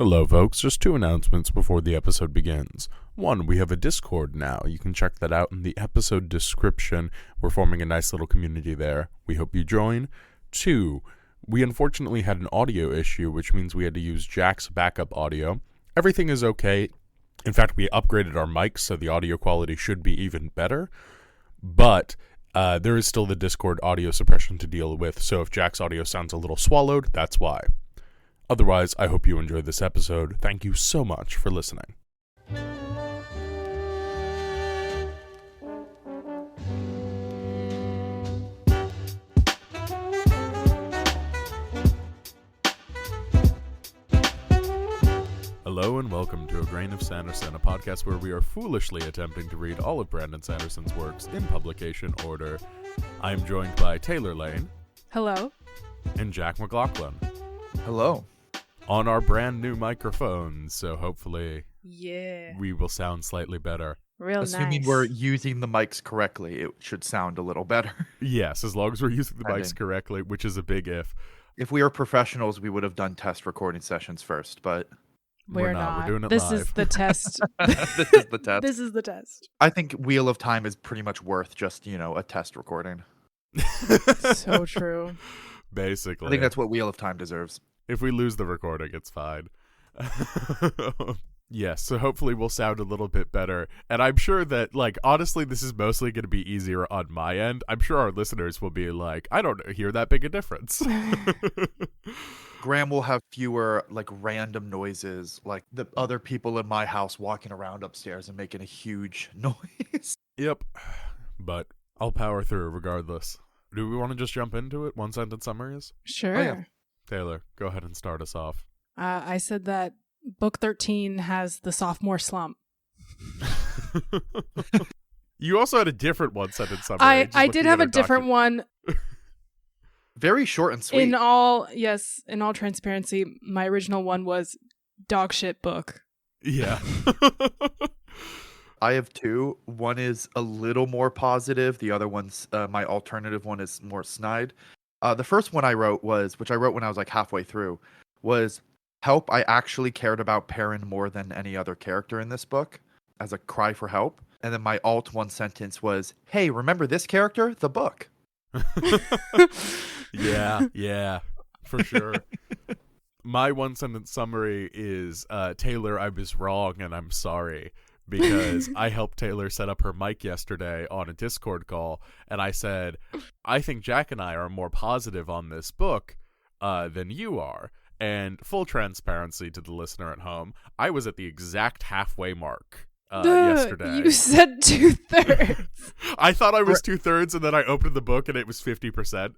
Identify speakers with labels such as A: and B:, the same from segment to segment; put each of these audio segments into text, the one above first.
A: Hello folks, just two announcements before the episode begins. One, we have a Discord now. You can check that out in the episode description. We're forming a nice little community there. We hope you join. Two, we unfortunately had an audio issue, which means we had to use Jack's backup audio. Everything is okay. In fact, we upgraded our mics, so the audio quality should be even better. But there is still the Discord audio suppression to deal with, so if Jack's audio sounds a little swallowed, that's why. Otherwise, I hope you enjoyed this episode. Thank you so much for listening. Hello and welcome to A Grain of Sanderson, a podcast where we are foolishly attempting to read all of Brandon Sanderson's works in publication order. I am joined by Taylor Lane.
B: Hello.
A: And Jack McLaughlin.
C: Hello.
A: On our brand new microphones, so hopefully we will sound slightly better.
C: Assuming we're using the mics correctly, it should sound a little better.
A: Yes, as long as we're using the mics correctly, which is a big if.
C: If we were professionals, we would have done test recording sessions first, but
B: we're not.
A: We're doing it
B: this
A: live.
B: Is the test.
C: This is the test.
B: This is the test.
C: I think Wheel of Time is pretty much worth just, a test recording.
B: So true.
A: Basically.
C: I think that's what Wheel of Time deserves.
A: If we lose the recording, it's fine. Yes, so hopefully we'll sound a little bit better. And I'm sure that, honestly, this is mostly going to be easier on my end. I'm sure our listeners will be like, I don't hear that big a difference.
C: Graham will have fewer, random noises, like the other people in my house walking around upstairs and making a huge noise.
A: Yep. But I'll power through regardless. Do we want to just jump into it? One sentence summaries?
B: Sure.
C: Oh, yeah.
A: Taylor, go ahead and start us off.
B: I said that book 13 has the sophomore slump.
A: You also had a different one sentence summary.
B: I did have a different one.
C: Very short and sweet.
B: In all transparency, my original one was dog shit book.
A: Yeah.
C: I have two. One is a little more positive. The other one's my alternative one is more snide. The first one I wrote which I wrote when I was halfway through, was help. I actually cared about Perrin more than any other character in this book, as a cry for help. And then my alt one sentence was, hey, remember this character? The book.
A: Yeah, for sure. My one sentence summary is, Taylor, I was wrong and I'm sorry. Because I helped Taylor set up her mic yesterday on a Discord call, and I said, I think Jack and I are more positive on this book than you are. And full transparency to the listener at home, I was at the exact halfway mark yesterday.
B: You said 2/3.
A: I thought I was 2/3, and then I opened the book, and it was 50%.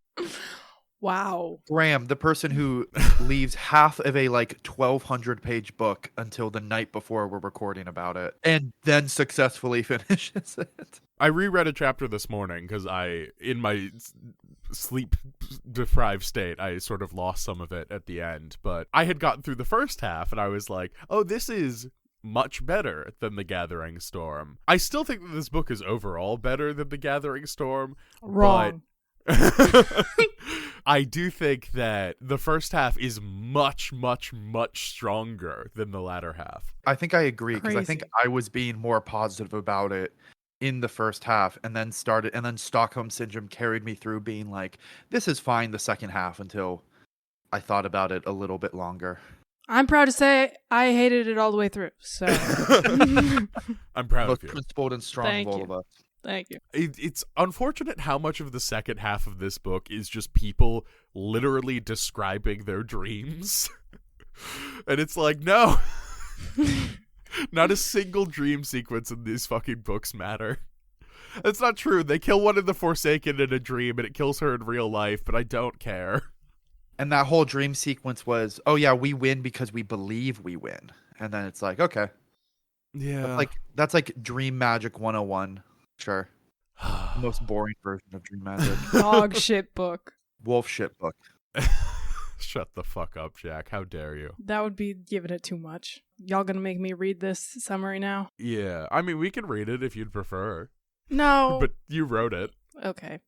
B: Wow.
C: Graham, the person who leaves half of a 1,200 page book until the night before we're recording about it and then successfully finishes it.
A: I reread a chapter this morning because in my sleep deprived state, I sort of lost some of it at the end. But I had gotten through the first half and I was like, oh, this is much better than The Gathering Storm. I still think that this book is overall better than The Gathering Storm.
B: Wrong.
A: I do think that the first half is much, much, much stronger than the latter half.
C: I think I agree, because I think I was being more positive about it in the first half, and then Stockholm Syndrome carried me through being like, this is fine the second half, until I thought about it a little bit longer.
B: I'm proud to say I hated it all the way through, so
A: I'm proud of you.
C: Principled and strong.
B: Thank
C: of all
B: you.
C: of us.
B: Thank you.
A: It's unfortunate how much of the second half of this book is just people literally describing their dreams. And it's like, no. Not a single dream sequence in these fucking books matter. That's not true. They kill one in The Forsaken in a dream, and it kills her in real life, but I don't care.
C: And that whole dream sequence was, oh yeah, we win because we believe we win. And then it's like, okay.
A: Yeah.
C: That's like Dream Magic 101. Sure. The most boring version of Dream Magic.
B: Dog shit book.
C: Wolf shit book.
A: Shut the fuck up, Jack. How dare you?
B: That would be giving it too much. Y'all gonna make me read this summary now?
A: Yeah. I mean, we can read it if you'd prefer.
B: No.
A: But you wrote it.
B: Okay.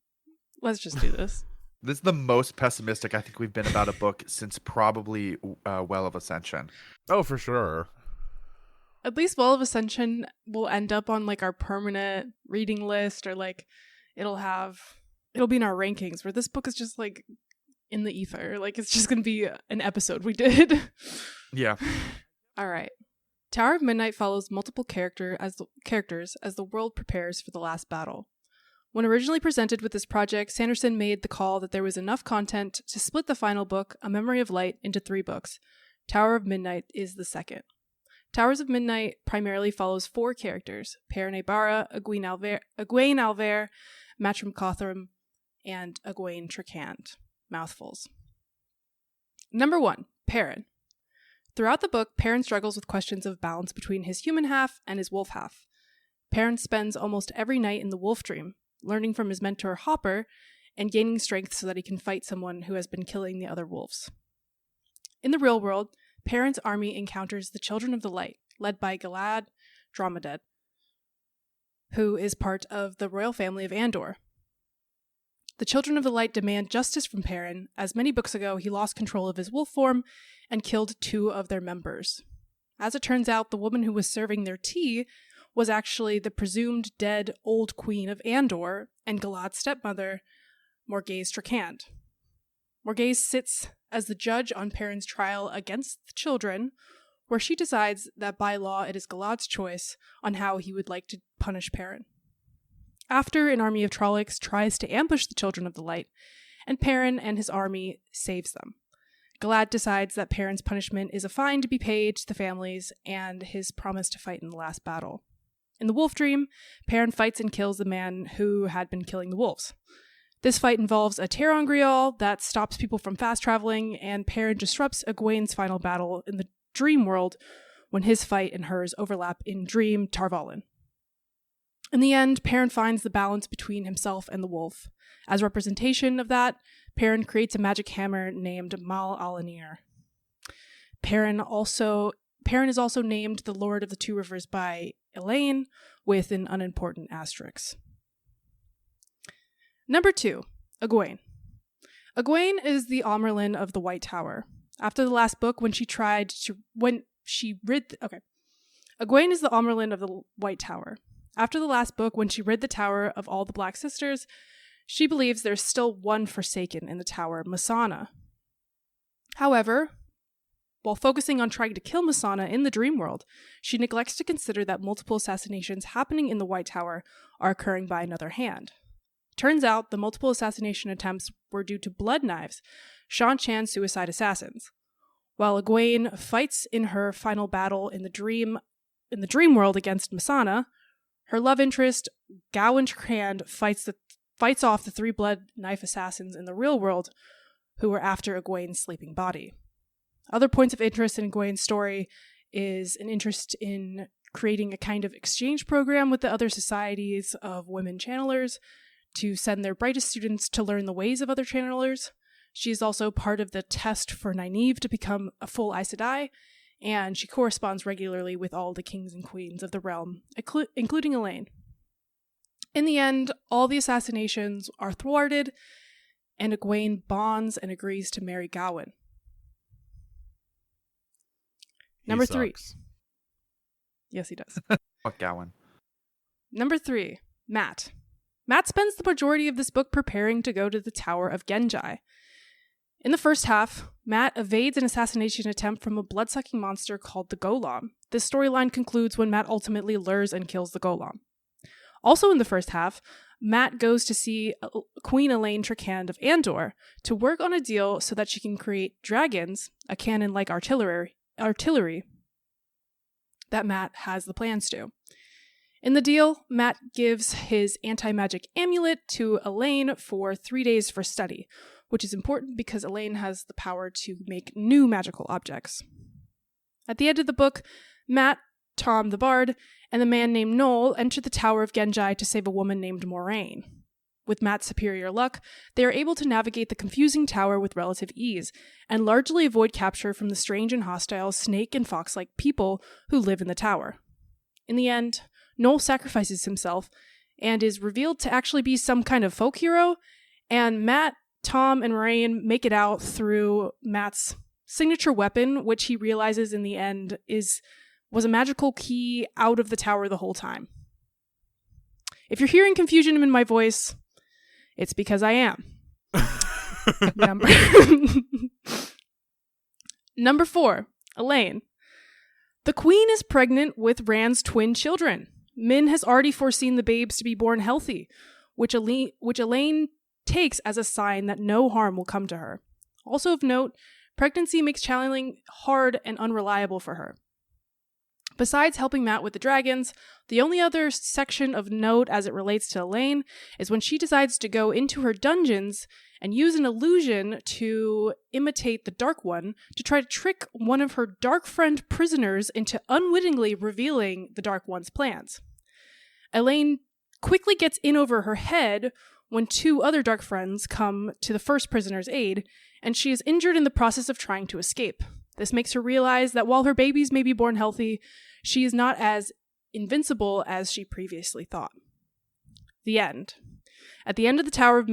B: Let's just do this.
C: This is the most pessimistic I think we've been about a book since probably Well of Ascension.
A: Oh, for sure.
B: At least Well of Ascension will end up on like our permanent reading list, or like it'll be in our rankings, where this book is just like in the ether. Like it's just going to be an episode we did.
C: Yeah.
B: All right. Tower of Midnight follows multiple characters as the world prepares for the last battle. When originally presented with this project, Sanderson made the call that there was enough content to split the final book, A Memory of Light, into 3 books. Tower of Midnight is the second. Towers of Midnight primarily follows 4 characters: Perrin Barra, Egwene Alver, Matrim Cothram, and Egwene Tricand. Mouthfuls. Number 1, Perrin. Throughout the book, Perrin struggles with questions of balance between his human half and his wolf half. Perrin spends almost every night in the wolf dream, learning from his mentor Hopper and gaining strength so that he can fight someone who has been killing the other wolves. In the real world, Perrin's army encounters the Children of the Light, led by Galad Dromedaed, who is part of the royal family of Andor. The Children of the Light demand justice from Perrin, as many books ago he lost control of his wolf form and killed 2 of their members. As it turns out, the woman who was serving their tea was actually the presumed dead old queen of Andor and Galad's stepmother, Morgase Tricand. Morgase sits as the judge on Perrin's trial against the children, where she decides that by law it is Galad's choice on how he would like to punish Perrin. After an army of Trollocs tries to ambush the Children of the Light, and Perrin and his army saves them. Galad decides that Perrin's punishment is a fine to be paid to the families and his promise to fight in the last battle. In the wolf dream, Perrin fights and kills the man who had been killing the wolves. This fight involves a terangrial that stops people from fast traveling, and Perrin disrupts Egwene's final battle in the dream world when his fight and hers overlap in Dream Tarvalin. In the end, Perrin finds the balance between himself and the wolf. As representation of that, Perrin creates a magic hammer named Mal Alanir. Perrin is also named the Lord of the Two Rivers by Elaine, with an unimportant asterisk. Number 2, Egwene. Egwene is the Amerlin of the White Tower. After the last book, Egwene is the Amerlin of the White Tower. After the last book, when she rid the tower of all the Black Sisters, she believes there's still one Forsaken in the tower, Masana. However, while focusing on trying to kill Masana in the dream world, she neglects to consider that multiple assassinations happening in the White Tower are occurring by another hand. Turns out the multiple assassination attempts were due to blood knives, Shan Chan's suicide assassins. While Egwene fights in her final battle in the dream world against Masana, her love interest, Gawain Tricand, fights off the 3 blood knife assassins in the real world who were after Egwene's sleeping body. Other points of interest in Egwene's story is an interest in creating a kind of exchange program with the other societies of women channelers to send their brightest students to learn the ways of other channelers. She is also part of the test for Nynaeve to become a full Aes Sedai, and she corresponds regularly with all the kings and queens of the realm, including Elaine. In the end, all the assassinations are thwarted, and Egwene bonds and agrees to marry Gawain. Number 3. Yes, he does.
C: Fuck Gawain.
B: Number 3, Matt. Matt spends the majority of this book preparing to go to the Tower of Genjai. In the first half, Matt evades an assassination attempt from a blood-sucking monster called the Golem. This storyline concludes when Matt ultimately lures and kills the Golem. Also in the first half, Matt goes to see Queen Elaine Tricand of Andor to work on a deal so that she can create dragons, a cannon-like artillery that Matt has the plans to. In the deal, Matt gives his anti-magic amulet to Elaine for 3 days for study, which is important because Elaine has the power to make new magical objects. At the end of the book, Matt, Tom the Bard, and the man named Noel enter the Tower of Genjai to save a woman named Moraine. With Matt's superior luck, they are able to navigate the confusing tower with relative ease, and largely avoid capture from the strange and hostile snake and fox-like people who live in the tower. In the end, Noel sacrifices himself and is revealed to actually be some kind of folk hero, and Matt Tom and Moraine make it out through Matt's signature weapon, which he realizes in the end was a magical key out of the tower the whole time. If you're hearing confusion in my voice, it's because I am. Number 4, Elaine. The queen is pregnant with Rand's twin children. Min has already foreseen the babes to be born healthy, which Elaine takes as a sign that no harm will come to her. Also of note, pregnancy makes channeling hard and unreliable for her. Besides helping Matt with the dragons, the only other section of note as it relates to Elaine is when she decides to go into her dungeons and use an illusion to imitate the Dark One to try to trick one of her Dark Friend prisoners into unwittingly revealing the Dark One's plans. Elaine quickly gets in over her head when 2 other Dark Friends come to the first prisoner's aid, and she is injured in the process of trying to escape. This makes her realize that while her babies may be born healthy, she is not as invincible as she previously thought. The end. At the end of Towers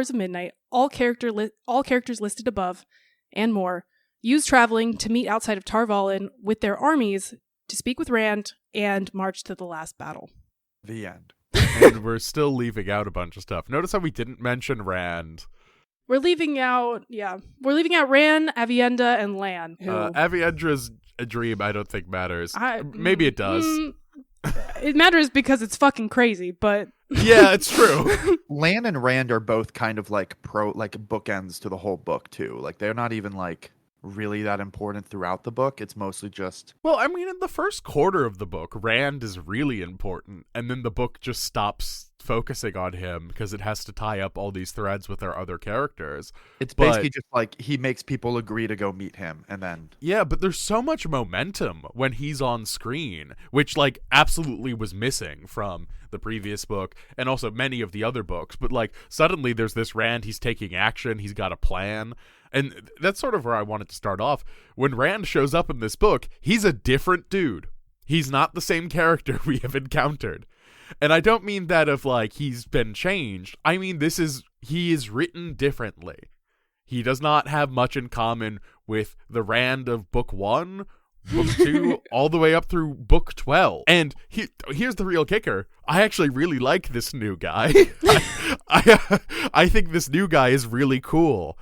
B: of Midnight, all characters listed above and more use traveling to meet outside of Tar Valon with their armies to speak with Rand and march to the last battle.
C: The end.
A: And we're still leaving out a bunch of stuff. Notice how we didn't mention Rand.
B: We're leaving out Rand, Aviendha, and Lan.
A: Aviendra's a dream I don't think matters. Maybe it does.
B: It matters because it's fucking crazy, but...
A: Yeah, it's true.
C: Lan and Rand are both kind of like bookends to the whole book too. Like they're not even like really that important throughout the book. It's mostly just...
A: Well, I mean, in the first quarter of the book, Rand is really important, and then the book just stops focusing on him because it has to tie up all these threads with our other characters.
C: It's basically just like he makes people agree to go meet him, and then...
A: Yeah, but there's so much momentum when he's on screen, which, like, absolutely was missing from the previous book, and also many of the other books, but, like, suddenly there's this Rand, he's taking action, he's got a plan, and that's sort of where I wanted to start off. When Rand shows up in this book, he's a different dude. He's not the same character we have encountered. And I don't mean that of, like, he's been changed. I mean, he is written differently. He does not have much in common with the Rand of Book 1, Book 2, all the way up through Book 12. And here's the real kicker. I actually really like this new guy. I think this new guy is really cool.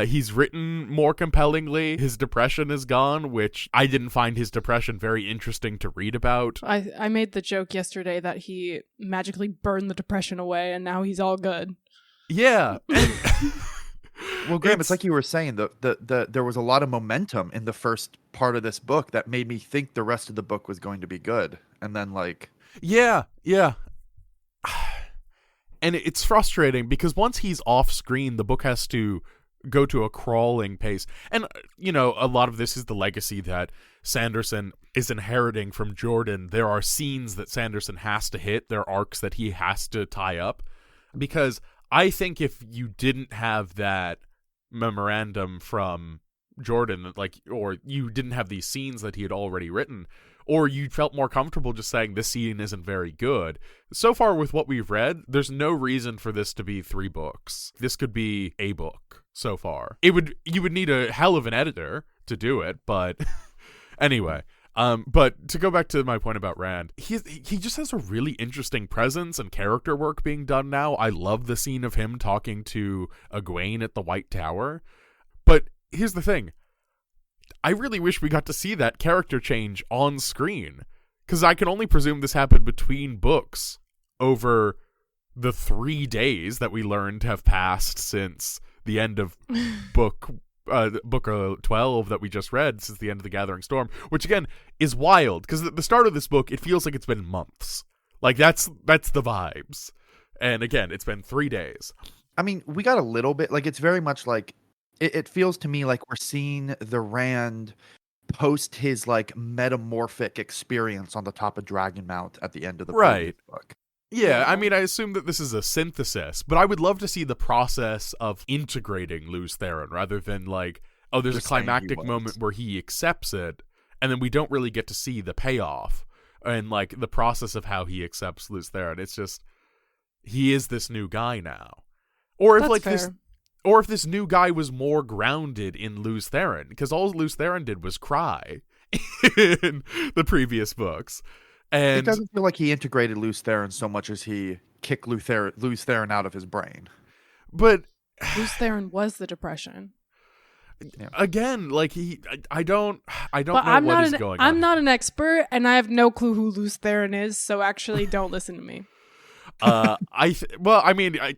A: He's written more compellingly. His depression is gone, which I didn't find his depression very interesting to read about.
B: I made the joke yesterday that he magically burned the depression away and now he's all good.
A: Yeah.
C: Well, Graham, it's like you were saying, there was a lot of momentum in the first part of this book that made me think the rest of the book was going to be good. And then, like...
A: Yeah. And it's frustrating because once he's off screen, the book has to go to a crawling pace. And, you know, a lot of this is the legacy that Sanderson is inheriting from Jordan. There are scenes that Sanderson has to hit. There are arcs that he has to tie up. Because I think if you didn't have that memorandum from Jordan, like, or you didn't have these scenes that he had already written, or you felt more comfortable just saying this scene isn't very good. So far with what we've read, there's no reason for this to be 3 books. This could be a book so far. You would need a hell of an editor to do it, but anyway. But to go back to my point about Rand, he just has a really interesting presence and character work being done now. I love the scene of him talking to Egwene at the White Tower. But here's the thing. I really wish we got to see that character change on screen, because I can only presume this happened between books over the 3 days that we learned have passed since the end of book 12 that we just read, since the end of the Gathering Storm, which again is wild, because at the start of this book it feels like it's been months. Like that's the vibes, and again it's been 3 days.
C: I mean, we got a little bit, like, it's very much like it feels to me like we're seeing the Rand post his, like, metamorphic experience on the top of Dragonmount at the end of the
A: right
C: book.
A: Yeah, I mean, I assume that this is a synthesis, but I would love to see the process of integrating Lews Therin rather than, like, oh, there's
C: Just
A: a climactic moment where he accepts it, and then we don't really get to see the payoff and, like, the process of how he accepts Lews Therin. It's just, he is this new guy now. Or if
B: That's
A: like
B: fair.
A: this, or if this new guy was more grounded in Luz Theron, because all Luz Theron did was cry in the previous books. And
C: It doesn't feel like he integrated Luz Theron so much as he kicked Luz Theron out of his brain.
A: but
B: Luz Theron was the depression.
A: again, like I don't
B: But
A: know
B: I'm
A: what
B: not
A: is
B: an
A: going
B: I'm
A: on.
B: not an expert, and I have no clue who Luz Theron is. So actually, don't listen to me.
A: I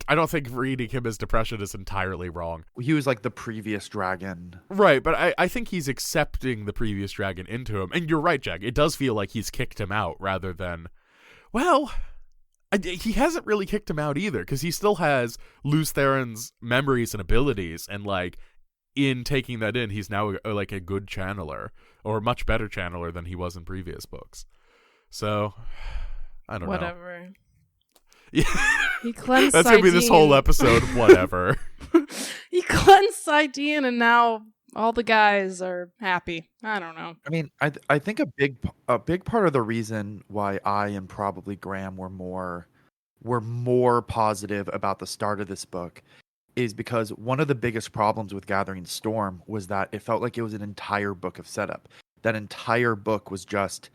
A: don't think reading him as depression is entirely wrong.
C: He was like the previous dragon.
A: Right, but I think he's accepting the previous dragon into him. And you're right, Jack. It does feel like he's kicked him out rather than, well, he hasn't really kicked him out either, because he still has Luz Theron's memories and abilities, and like in taking that in, he's now like a good channeler, or a much better channeler than he was in previous books. So I don't know.
B: Whatever.
A: Yeah.
B: He cleansed
A: That's gonna be this whole episode. Whatever.
B: He cleansed Cited, and now all the guys are happy. I don't know.
C: I mean, I think a big part of the reason why I and probably Graham were more positive about the start of this book is because one of the biggest problems with Gathering Storm was that it felt like it was an entire book of setup. That entire book was just,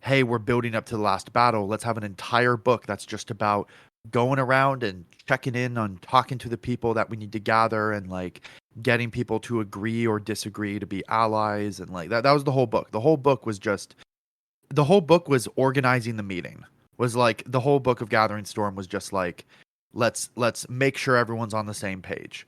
C: hey, we're building up to the last battle. Let's have an entire book that's just about going around and checking in on talking to the people that we need to gather, and like getting people to agree or disagree to be allies, and like that was the whole book. The whole book was organizing the meeting. Was like the whole book of Gathering Storm was just like, let's make sure everyone's on the same page.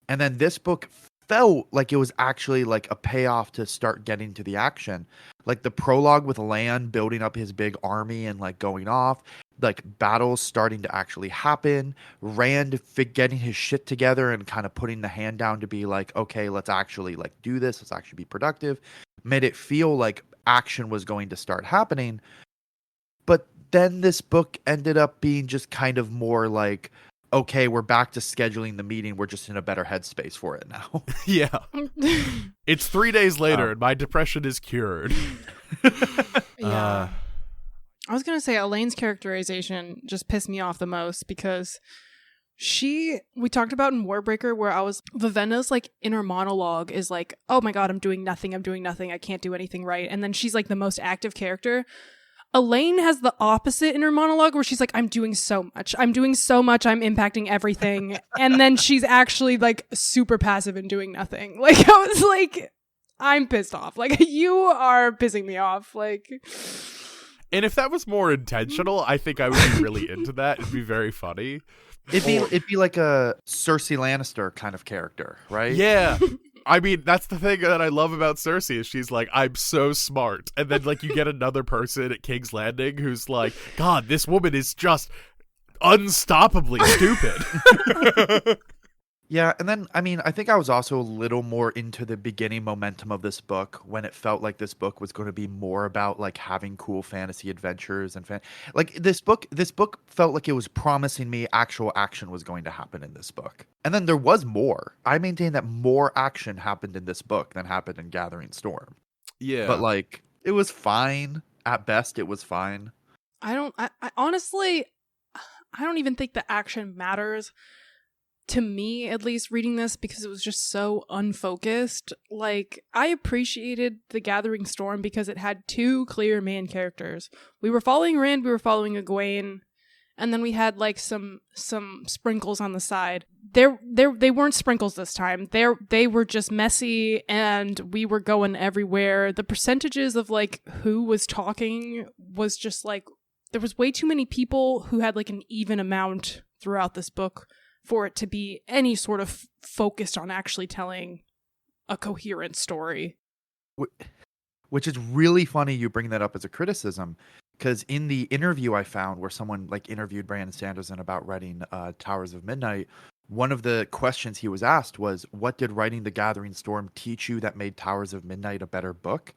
C: And then this book felt like it was actually like a payoff to start getting to the action. Like the prologue with Lan building up his big army and like going off, like battles starting to actually happen, Rand getting his shit together and kind of putting the hand down to be like, okay, let's actually like do this, let's actually be productive, made it feel like action was going to start happening. But then this book ended up being just kind of more like, okay, we're back to scheduling the meeting. We're just in a better headspace for it now.
A: Yeah. It's 3 days later and my depression is cured.
B: Yeah. I was going to say Elaine's characterization just pissed me off the most, because we talked about in Warbreaker where Vivenna's like inner monologue is like, oh my God, I'm doing nothing. I can't do anything right. And then she's like the most active character. Elaine has the opposite inner monologue where she's like, I'm doing so much. I'm impacting everything. And then she's actually like super passive and doing nothing. Like, I was like, I'm pissed off. Like, you are pissing me off. Like,
A: and if that was more intentional, I think I would be really into that. It'd be very funny.
C: It'd be like a Cersei Lannister kind of character, right?
A: Yeah. I mean, that's the thing that I love about Cersei is she's like, I'm so smart. And then like you get another person at King's Landing who's like, God, this woman is just unstoppably stupid.
C: Yeah, and then, I mean, I think I was also a little more into the beginning momentum of this book when it felt like this book was going to be more about, like, having cool fantasy adventures and like, this book felt like it was promising me actual action was going to happen in this book. And then there was more. I maintain that more action happened in this book than happened in Gathering Storm.
A: Yeah.
C: But, like, it was fine. At best, it was fine.
B: I honestly, I don't even think the action matters. To me, at least, reading this, because it was just so unfocused. Like, I appreciated The Gathering Storm because it had two clear main characters. We were following Rand, we were following Egwene, and then we had like some sprinkles on the side. They weren't sprinkles this time. They were just messy, and we were going everywhere. The percentages of like who was talking was just like, there was way too many people who had like an even amount throughout this book for it to be any sort of focused on actually telling a coherent story.
C: Which is really funny you bring that up as a criticism, because in the interview I found where someone like interviewed Brandon Sanderson about writing Towers of Midnight, one of the questions he was asked was, what did writing The Gathering Storm teach you that made Towers of Midnight a better book?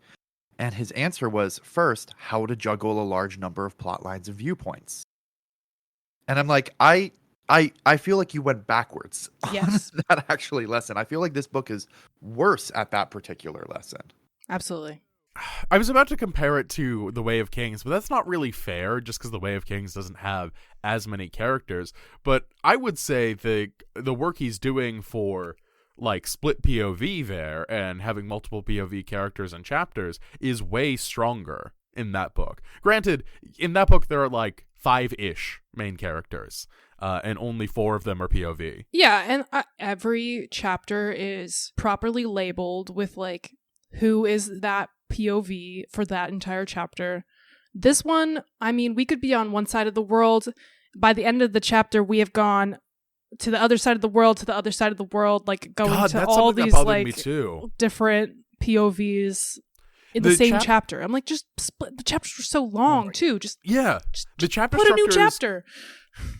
C: And his answer was, first, how to juggle a large number of plot lines and viewpoints. And I'm like, I feel like you went backwards
B: Yes.
C: on that actually lesson. I feel like this book is worse at that particular lesson.
B: Absolutely.
A: I was about to compare it to The Way of Kings, but that's not really fair just because The Way of Kings doesn't have as many characters. But I would say the work he's doing for like split POV there and having multiple POV characters and chapters is way stronger in that book. Granted, in that book there are like 5-ish main characters, and only 4 of them are POV.
B: Yeah, and every chapter is properly labeled with like who is that POV for that entire chapter. This one, I mean, we could be on one side of the world. By the end of the chapter, we have gone to the other side of the world, to the other side of the world, like going to all these like different POVs in the same chapter. I'm like, just split. The chapters are so long too. Just
A: the chapter
B: put a new chapter.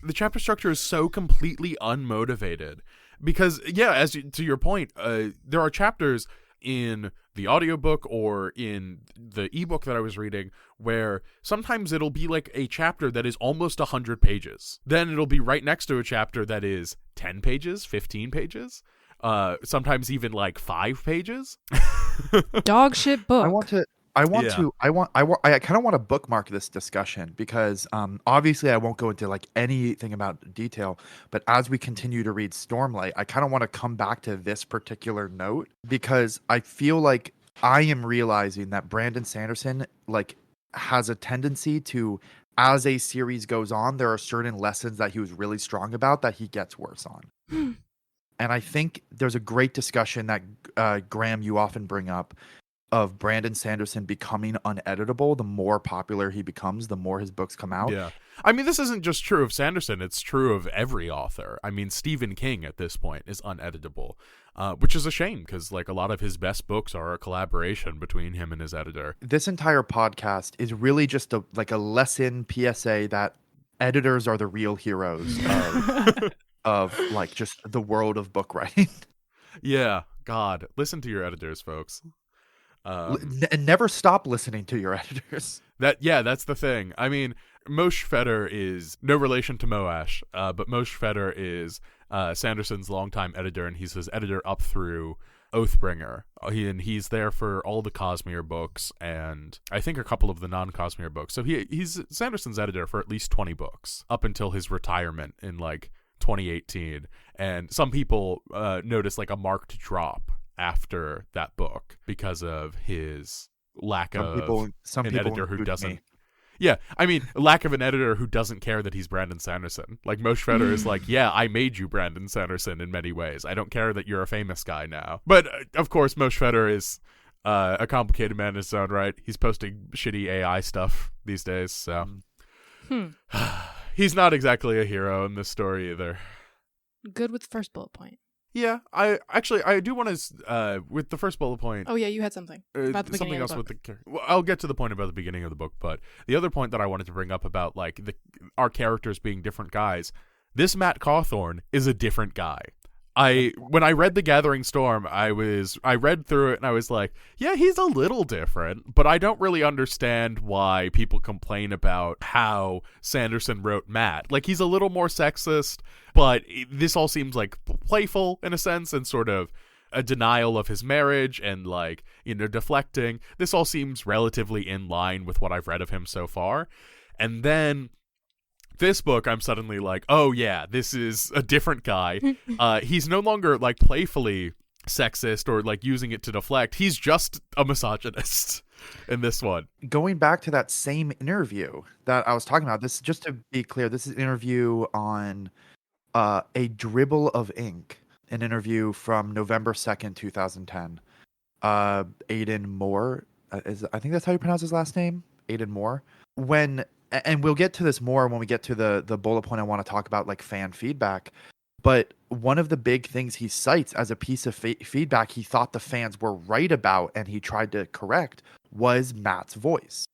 A: The chapter structure is so completely unmotivated because, to your point, there are chapters in the audiobook or in the ebook that I was reading where sometimes it'll be like a chapter that is almost 100 pages. Then it'll be right next to a chapter that is 10 pages, 15 pages, sometimes even like 5 pages.
B: Dog shit book.
C: I kind of want to bookmark this discussion because obviously I won't go into like anything about detail, but as we continue to read Stormlight, I kind of want to come back to this particular note because I feel like I am realizing that Brandon Sanderson like has a tendency to, as a series goes on, there are certain lessons that he was really strong about that he gets worse on. And I think there's a great discussion that Graham, you often bring up, of Brandon Sanderson becoming uneditable. The more popular he becomes, the more his books come out.
A: Yeah. I mean, this isn't just true of Sanderson. It's true of every author. I mean, Stephen King at this point is uneditable, which is a shame because like a lot of his best books are a collaboration between him and his editor.
C: This entire podcast is really just a lesson PSA that editors are the real heroes of like just the world of book writing.
A: Yeah. God, listen to your editors, folks.
C: And never stop listening to your editors.
A: That's the thing. I mean, Moshe Feder is no relation to Moash, but Moshe Feder is Sanderson's longtime editor, and he's his editor up through Oathbringer. He's there for all the Cosmere books, and I think a couple of the non-Cosmere books. So he's Sanderson's editor for at least 20 books up until his retirement in like 2018. And some people notice like a marked drop after that book because of his lack of an editor who doesn't. Yeah, I mean, lack of an editor who doesn't care that he's Brandon Sanderson. Like, Moshe Feder is like, yeah, I made you Brandon Sanderson in many ways. I don't care that you're a famous guy now. But, of course, Moshe Feder is a complicated man in his own right. He's posting shitty AI stuff these days, so... He's not exactly a hero in this story either.
B: Good with the first bullet point.
A: Yeah, I do want to, with the first bullet point...
B: Oh, yeah, you had something about the beginning of the book.
A: Well, I'll get to the point about the beginning of the book, but the other point that I wanted to bring up about, like, our characters being different guys, this Matt Cawthorn is a different guy. When I read The Gathering Storm, I read through it and I was like, yeah, he's a little different, but I don't really understand why people complain about how Sanderson wrote Matt. Like, he's a little more sexist, but this all seems like playful in a sense and sort of a denial of his marriage and like, you know, deflecting. This all seems relatively in line with what I've read of him so far. And then this book, I'm suddenly like, oh yeah, this is a different guy. He's no longer like playfully sexist or like using it to deflect. He's just a misogynist in this one.
C: Going back to that same interview that I was talking about, this, just to be clear, this is an interview on A Dribble of Ink, an interview from November 2nd, 2010. Aidan Moore, I think that's how you pronounce his last name, Aidan Moore. And we'll get to this more when we get to the bullet point I want to talk about, like fan feedback. But one of the big things he cites as a piece of feedback he thought the fans were right about and he tried to correct was Matt's voice.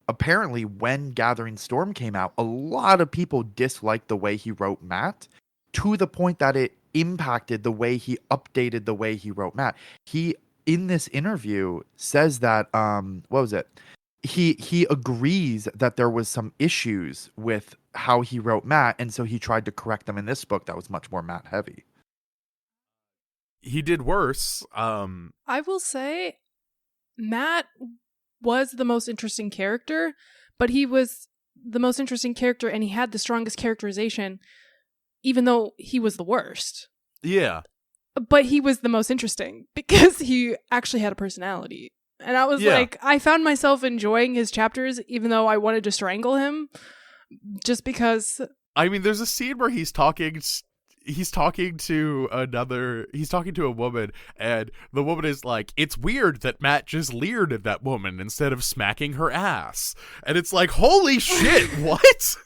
C: Apparently, when Gathering Storm came out, a lot of people disliked the way he wrote Matt to the point that it impacted the way he updated the way he wrote Matt. He, in this interview, says that, what was it? He agrees that there was some issues with how he wrote Matt, and so he tried to correct them in this book that was much more Matt heavy.
A: He did worse.
B: I will say Matt was the most interesting character, but he was the most interesting character and he had the strongest characterization, even though he was the worst.
A: Yeah.
B: But he was the most interesting because he actually had a personality. And I was like, I found myself enjoying his chapters, even though I wanted to strangle him, just because.
A: I mean, there's a scene where he's talking to a woman, and the woman is like, it's weird that Matt just leered at that woman instead of smacking her ass. And it's like, holy shit, what?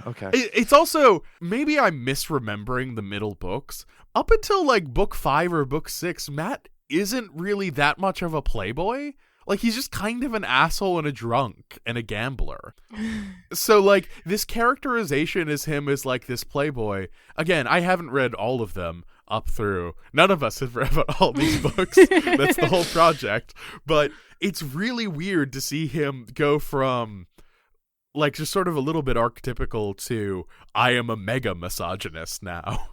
C: Okay.
A: It's also, maybe I'm misremembering the middle books. Up until like book 5 or book 6, Matt isn't really that much of a playboy. Like, he's just kind of an asshole and a drunk and a gambler. So, like, this characterization is him as, like, this playboy. Again, I haven't read all of them up through. None of us have read all these books. That's the whole project. But it's really weird to see him go from, like, just sort of a little bit archetypical to, I am a mega misogynist now.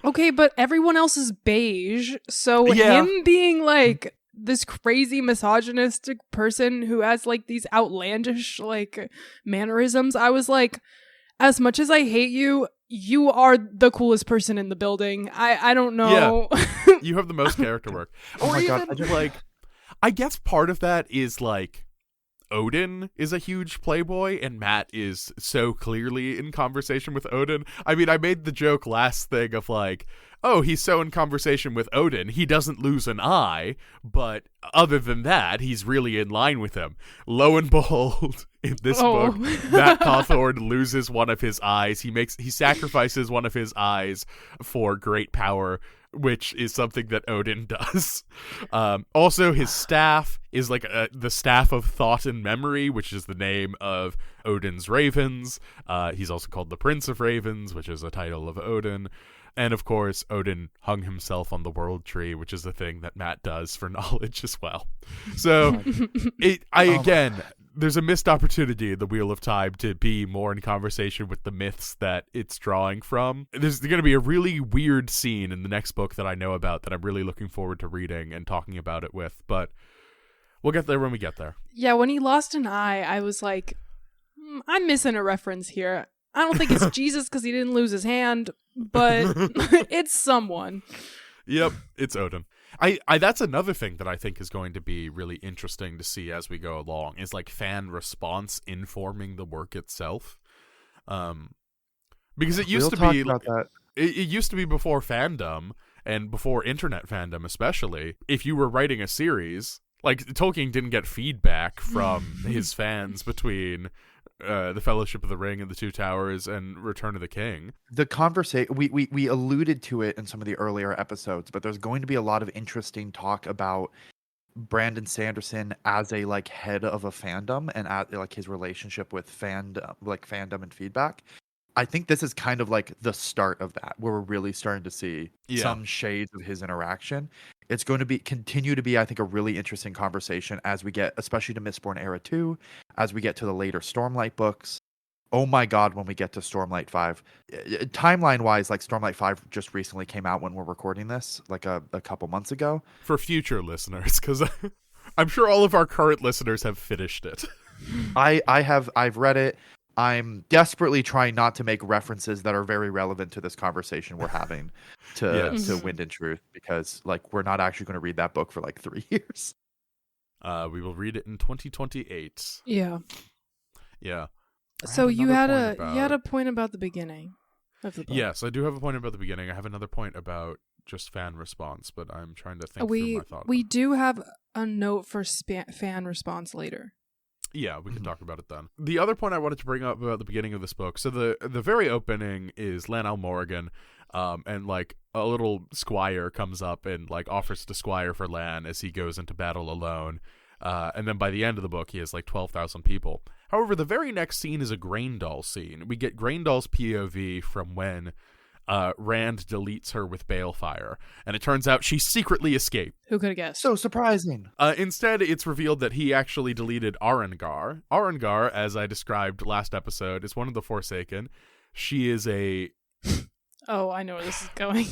B: Okay, but everyone else is beige. So him being, like, this crazy misogynistic person who has like these outlandish like mannerisms, I was like, as much as I hate you, you are the coolest person in the building. I don't know.
A: Yeah. You have the most character work.
C: Oh my God,
A: like, I guess part of that is like Odin is a huge playboy and Matt is so clearly in conversation with Odin. I mean, I made the joke last thing of like, oh, he's so in conversation with Odin, he doesn't lose an eye, but other than that, he's really in line with him. Lo and behold, in this book, Matt Cawthorn loses one of his eyes. He sacrifices one of his eyes for great power, which is something that Odin does. Also, his staff is like the Staff of Thought and Memory, which is the name of Odin's ravens. He's also called the Prince of Ravens, which is a title of Odin. And of course, Odin hung himself on the world tree, which is the thing that Matt does for knowledge as well. So, there's a missed opportunity in the Wheel of Time to be more in conversation with the myths that it's drawing from. There's going to be a really weird scene in the next book that I know about that I'm really looking forward to reading and talking about it with, but we'll get there when we get there.
B: Yeah, when he lost an eye, I was like, I'm missing a reference here. I don't think it's Jesus because he didn't lose his hand, but it's someone.
A: Yep, it's Odin. I that's another thing that I think is going to be really interesting to see as we go along is like fan response informing the work itself. Because it used to be about that. It used to be before fandom and before internet fandom especially. If you were writing a series, like Tolkien didn't get feedback from his fans between the Fellowship of the Ring and the Two Towers and Return of the King.
C: The conversation, we alluded to it in some of the earlier episodes, but there's going to be a lot of interesting talk about Brandon Sanderson as a like head of a fandom and like his relationship with fandom and feedback. I think this is kind of like the start of that, where we're really starting to see some shades of his interaction. It's going to continue to be, I think, a really interesting conversation as we get, especially to Mistborn Era 2, as we get to the later Stormlight books. Oh my God, when we get to Stormlight 5. Timeline-wise, like Stormlight 5 just recently came out when we're recording this, like a couple months ago.
A: For future listeners, because I'm sure all of our current listeners have finished it.
C: I've read it. I'm desperately trying not to make references that are very relevant to this conversation we're having to Wind and Truth, because like we're not actually going to read that book for like 3 years.
A: We will read it in 2028.
B: Yeah.
A: Yeah.
B: So you had a point about the beginning of the book.
A: Yes, I do have a point about the beginning. I have another point about just fan response, but I'm trying to think through my thoughts.
B: We do have a note for fan response later.
A: Yeah, we can talk about it then. The other point I wanted to bring up about the beginning of this book, so the very opening is Lanel Morrigan, and like a little squire comes up and like offers to squire for Lan as he goes into battle alone, and then by the end of the book he has like 12,000 people. However, the very next scene is a Graendal scene. We get Graendal's POV from when Rand deletes her with Balefire, and it turns out she secretly escaped.
B: Who could have guessed?
C: So surprising.
A: Instead, it's revealed that he actually deleted Arengar. Arengar, as I described last episode, is one of the Forsaken. She is a...
B: Oh, I know where this is going.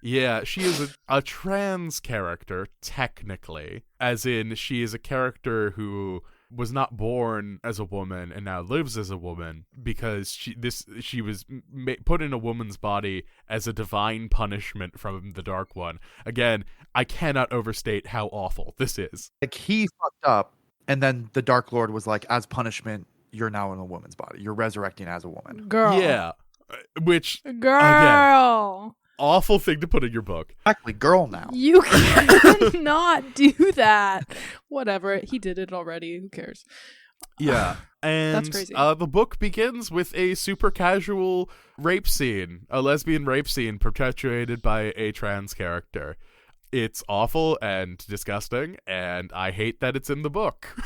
A: Yeah, she is a trans character, technically. As in, she is a character who was not born as a woman and now lives as a woman because she was put in a woman's body as a divine punishment from the Dark One. Again, I cannot overstate how awful this is.
C: Like, he fucked up, and then the Dark Lord was like, as punishment, you're now in a woman's body. You're resurrecting as a woman.
B: Girl.
A: Yeah. Which,
B: girl.
A: Again, awful thing to put in your book.
C: Exactly, girl now.
B: You cannot do that. Whatever. He did it already. Who cares?
A: Yeah. And
B: that's crazy.
A: The book begins with a super casual rape scene, a lesbian rape scene perpetuated by a trans character. It's awful and disgusting, and I hate that it's in the book.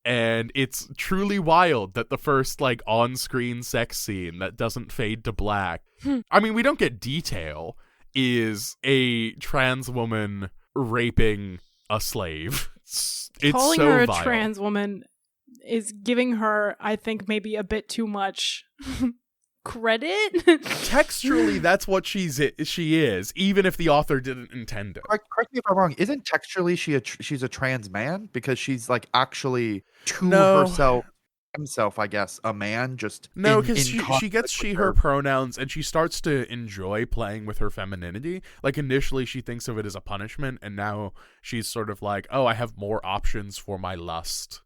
A: And it's truly wild that the first, like, on-screen sex scene that doesn't fade to black, I mean, we don't get detail, is a trans woman raping a slave. It's
B: Calling
A: so
B: her a
A: vile.
B: trans woman is giving her, I think, maybe a bit too much credit.
A: Texturally, that's what she is, even if the author didn't intend it.
C: Correct me if I'm wrong. Isn't textually she's a trans man, because she's like actually to himself, I guess, a man. Just
A: no, because she gets her pronouns, and she starts to enjoy playing with her femininity. Like, initially she thinks of it as a punishment, and now she's sort of like, oh, I have more options for my lust.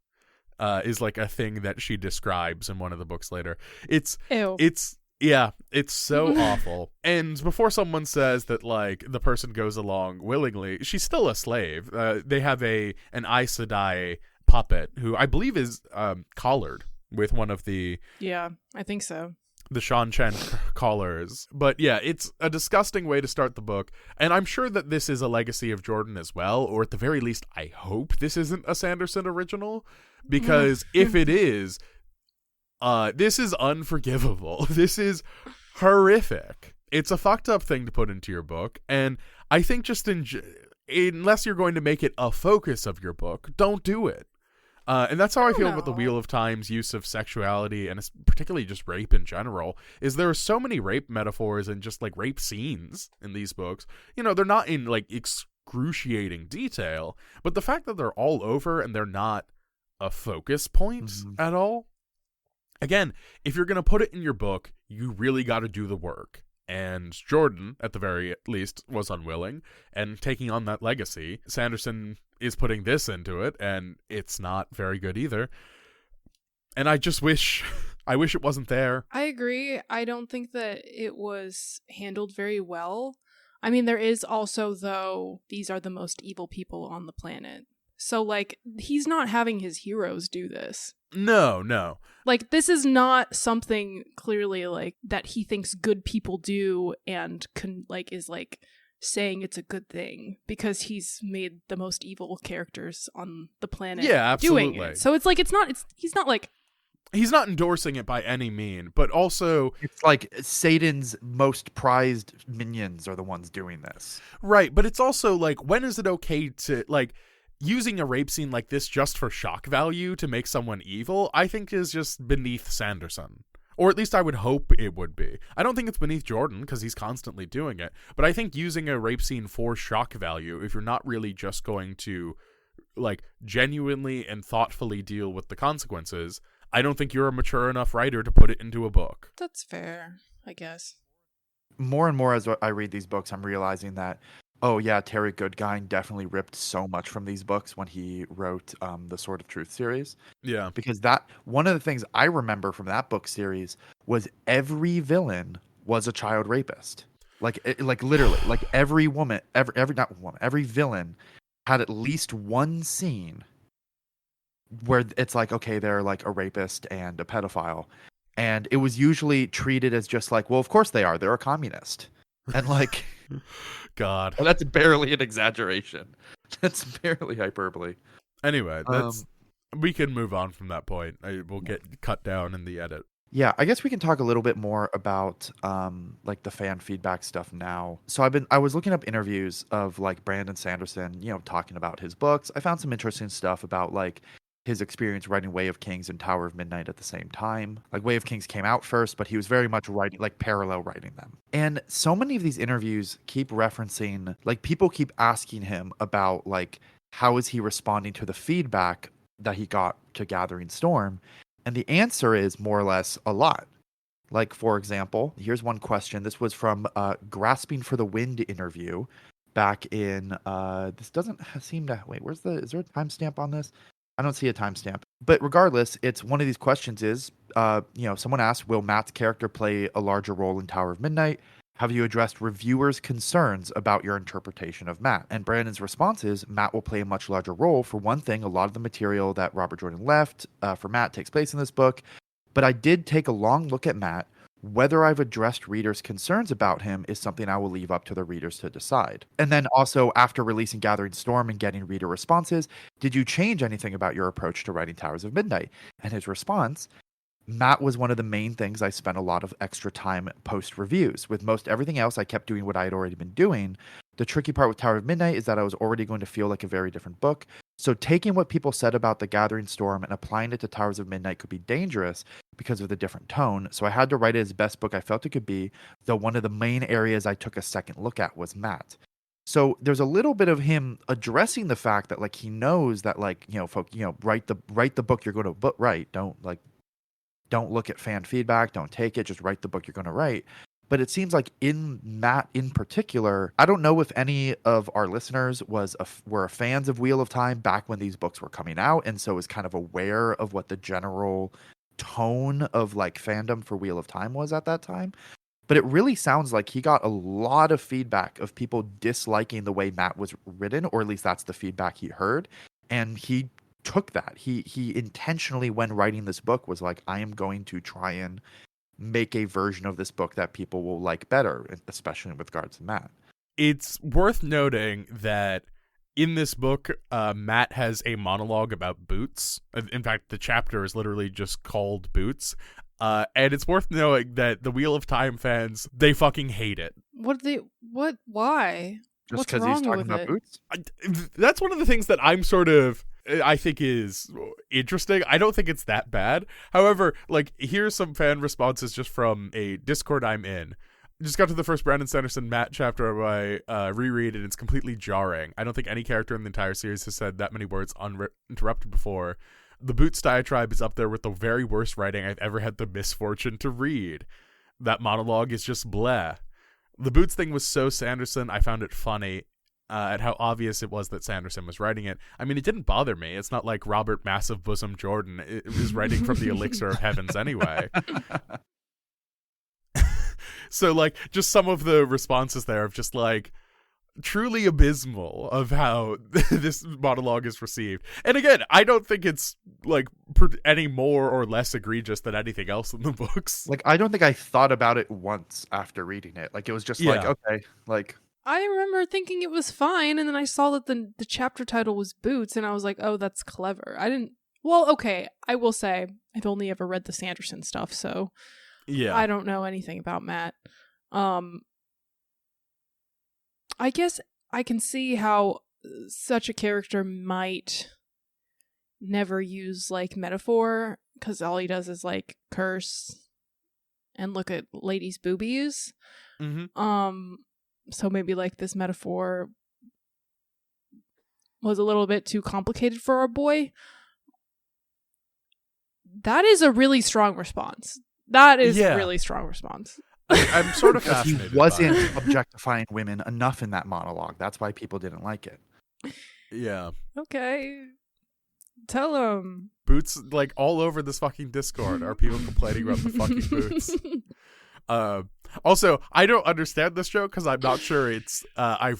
A: Is like a thing that she describes in one of the books later.
B: Ew.
A: It's so awful. And before someone says that, like, the person goes along willingly, she's still a slave. They have an Aes Sedai puppet who I believe is collared with one of the
B: I think so.
A: The Shan Chen collars. But yeah, it's a disgusting way to start the book, and I'm sure that this is a legacy of Jordan as well, or at the very least I hope this isn't a Sanderson original, because if it is, this is unforgivable. This is horrific. It's a fucked up thing to put into your book, and I think just unless you're going to make it a focus of your book, don't do it. And that's how I feel about the Wheel of Time's use of sexuality, and particularly just rape in general, is there are so many rape metaphors and just, like, rape scenes in these books. You know, they're not in, like, excruciating detail, but the fact that they're all over and they're not a focus point at all. Again, if you're going to put it in your book, you really got to do the work. And Jordan, at the very least, was unwilling, and taking on that legacy. Sanderson is putting this into it, and it's not very good either. And I just wish it wasn't there.
B: I agree. I don't think that it was handled very well. I mean, there is also, though, these are the most evil people on the planet. So, like, he's not having his heroes do this.
A: No.
B: Like, this is not something clearly, like, that he thinks good people do and is like saying it's a good thing because he's made the most evil characters on the planet doing it. So it's like he's not endorsing it by any mean, but also
C: it's like Satan's most prized minions are the ones doing this.
A: Right, but it's also like, when is it okay to, like, using a rape scene like this just for shock value to make someone evil, I think is just beneath Sanderson. Or at least I would hope it would be. I don't think it's beneath Jordan, because he's constantly doing it. But I think using a rape scene for shock value, if you're not really just going to, like, genuinely and thoughtfully deal with the consequences, I don't think you're a mature enough writer to put it into a book.
B: That's fair, I guess.
C: More and more as I read these books, I'm realizing that, oh yeah, Terry Goodkind definitely ripped so much from these books when he wrote the Sword of Truth series.
A: Yeah.
C: Because that one of the things I remember from that book series was every villain was a child rapist. Like literally, like every villain had at least one scene where it's like, okay, they're like a rapist and a pedophile. And it was usually treated as just like, well, of course they are. They're a communist. And like,
A: God,
C: well, that's barely an exaggeration. That's barely hyperbole.
A: Anyway, we can move on from that point. We'll get cut down in the edit.
C: Yeah, I guess we can talk a little bit more about like the fan feedback stuff now. So I was looking up interviews of like Brandon Sanderson, you know, talking about his books. I found some interesting stuff about like his experience writing Way of Kings and Tower of Midnight at the same time. Like Way of Kings came out first, but he was very much writing, like parallel writing them. And so many of these interviews keep referencing, like people keep asking him about like, how is he responding to the feedback that he got to Gathering Storm? And the answer is more or less a lot. Like, for example, here's one question. This was from Grasping for the Wind interview back in, this doesn't seem to, wait, is there a timestamp on this? I don't see a timestamp. But regardless, it's one of these questions is, someone asked, will Matt's character play a larger role in Tower of Midnight? Have you addressed reviewers' concerns about your interpretation of Matt? And Brandon's response is, Matt will play a much larger role. For one thing, a lot of the material that Robert Jordan left for Matt takes place in this book. But I did take a long look at Matt. Whether I've addressed readers' concerns about him is something I will leave up to the readers to decide. And then also, after releasing Gathering Storm and getting reader responses, did you change anything about your approach to writing Towers of Midnight? And his response, Matt was one of the main things I spent a lot of extra time post-reviews. With most everything else, I kept doing what I had already been doing. The tricky part with Tower of Midnight is that I was already going to feel like a very different book. So taking what people said about the Gathering Storm and applying it to Towers of Midnight could be dangerous because of the different tone. So I had to write it as best book I felt it could be, though one of the main areas I took a second look at was Matt. So there's a little bit of him addressing the fact that like he knows that like, write the book you're going to write. Don't look at fan feedback, don't take it, just write the book you're going to write. But it seems like in Matt in particular, I don't know if any of our listeners were fans of Wheel of Time back when these books were coming out, and so is kind of aware of what the general tone of like fandom for Wheel of Time was at that time. But it really sounds like he got a lot of feedback of people disliking the way Matt was written, or at least that's the feedback he heard. And he took that. He intentionally, when writing this book, was like, I am going to try and make a version of this book that people will like better, especially with regards to Matt.
A: It's worth noting that in this book, Matt has a monologue about boots. In fact, the chapter is literally just called Boots. And it's worth knowing that the Wheel of Time fans, they fucking hate it.
B: Why?
C: Just because he's talking about boots?
A: That's one of the things that I think is interesting. I don't think it's that bad. However, like, here's some fan responses just from a Discord I'm in. Just got to the first Brandon Sanderson Matt chapter I reread, and it's completely jarring. I don't think any character in the entire series has said that many words uninterrupted before. The Boots diatribe is up there with the very worst writing I've ever had the misfortune to read. That monologue is just bleh. The Boots thing was so Sanderson, I found it funny. At how obvious it was that Sanderson was writing it. I mean, it didn't bother me. It's not like Robert Massive Bosom Jordan is writing from the elixir of heavens anyway. So, like, just some of the responses there of just, like, truly abysmal of how this monologue is received. And again, I don't think it's, like, any more or less egregious than anything else in the books.
C: Like, I don't think I thought about it once after reading it. Like, it was just like, okay, like...
B: I remember thinking it was fine, and then I saw that the chapter title was Boots, and I was like, oh, that's clever. Okay, I will say, I've only ever read the Sanderson stuff, so yeah, I don't know anything about Matt. I guess I can see how such a character might never use, like, metaphor, because all he does is, like, curse and look at ladies' boobies. Mm-hmm. So maybe, like, this metaphor was a little bit too complicated for our boy. That is a really strong response. Really strong response.
A: I'm sort of fascinated.
C: He wasn't objectifying women enough in that monologue. That's why people didn't like it.
A: Yeah.
B: Okay. Tell him.
A: Boots, like, all over this fucking Discord are people complaining about the fucking boots. Also, I don't understand this joke because I'm not sure it's, I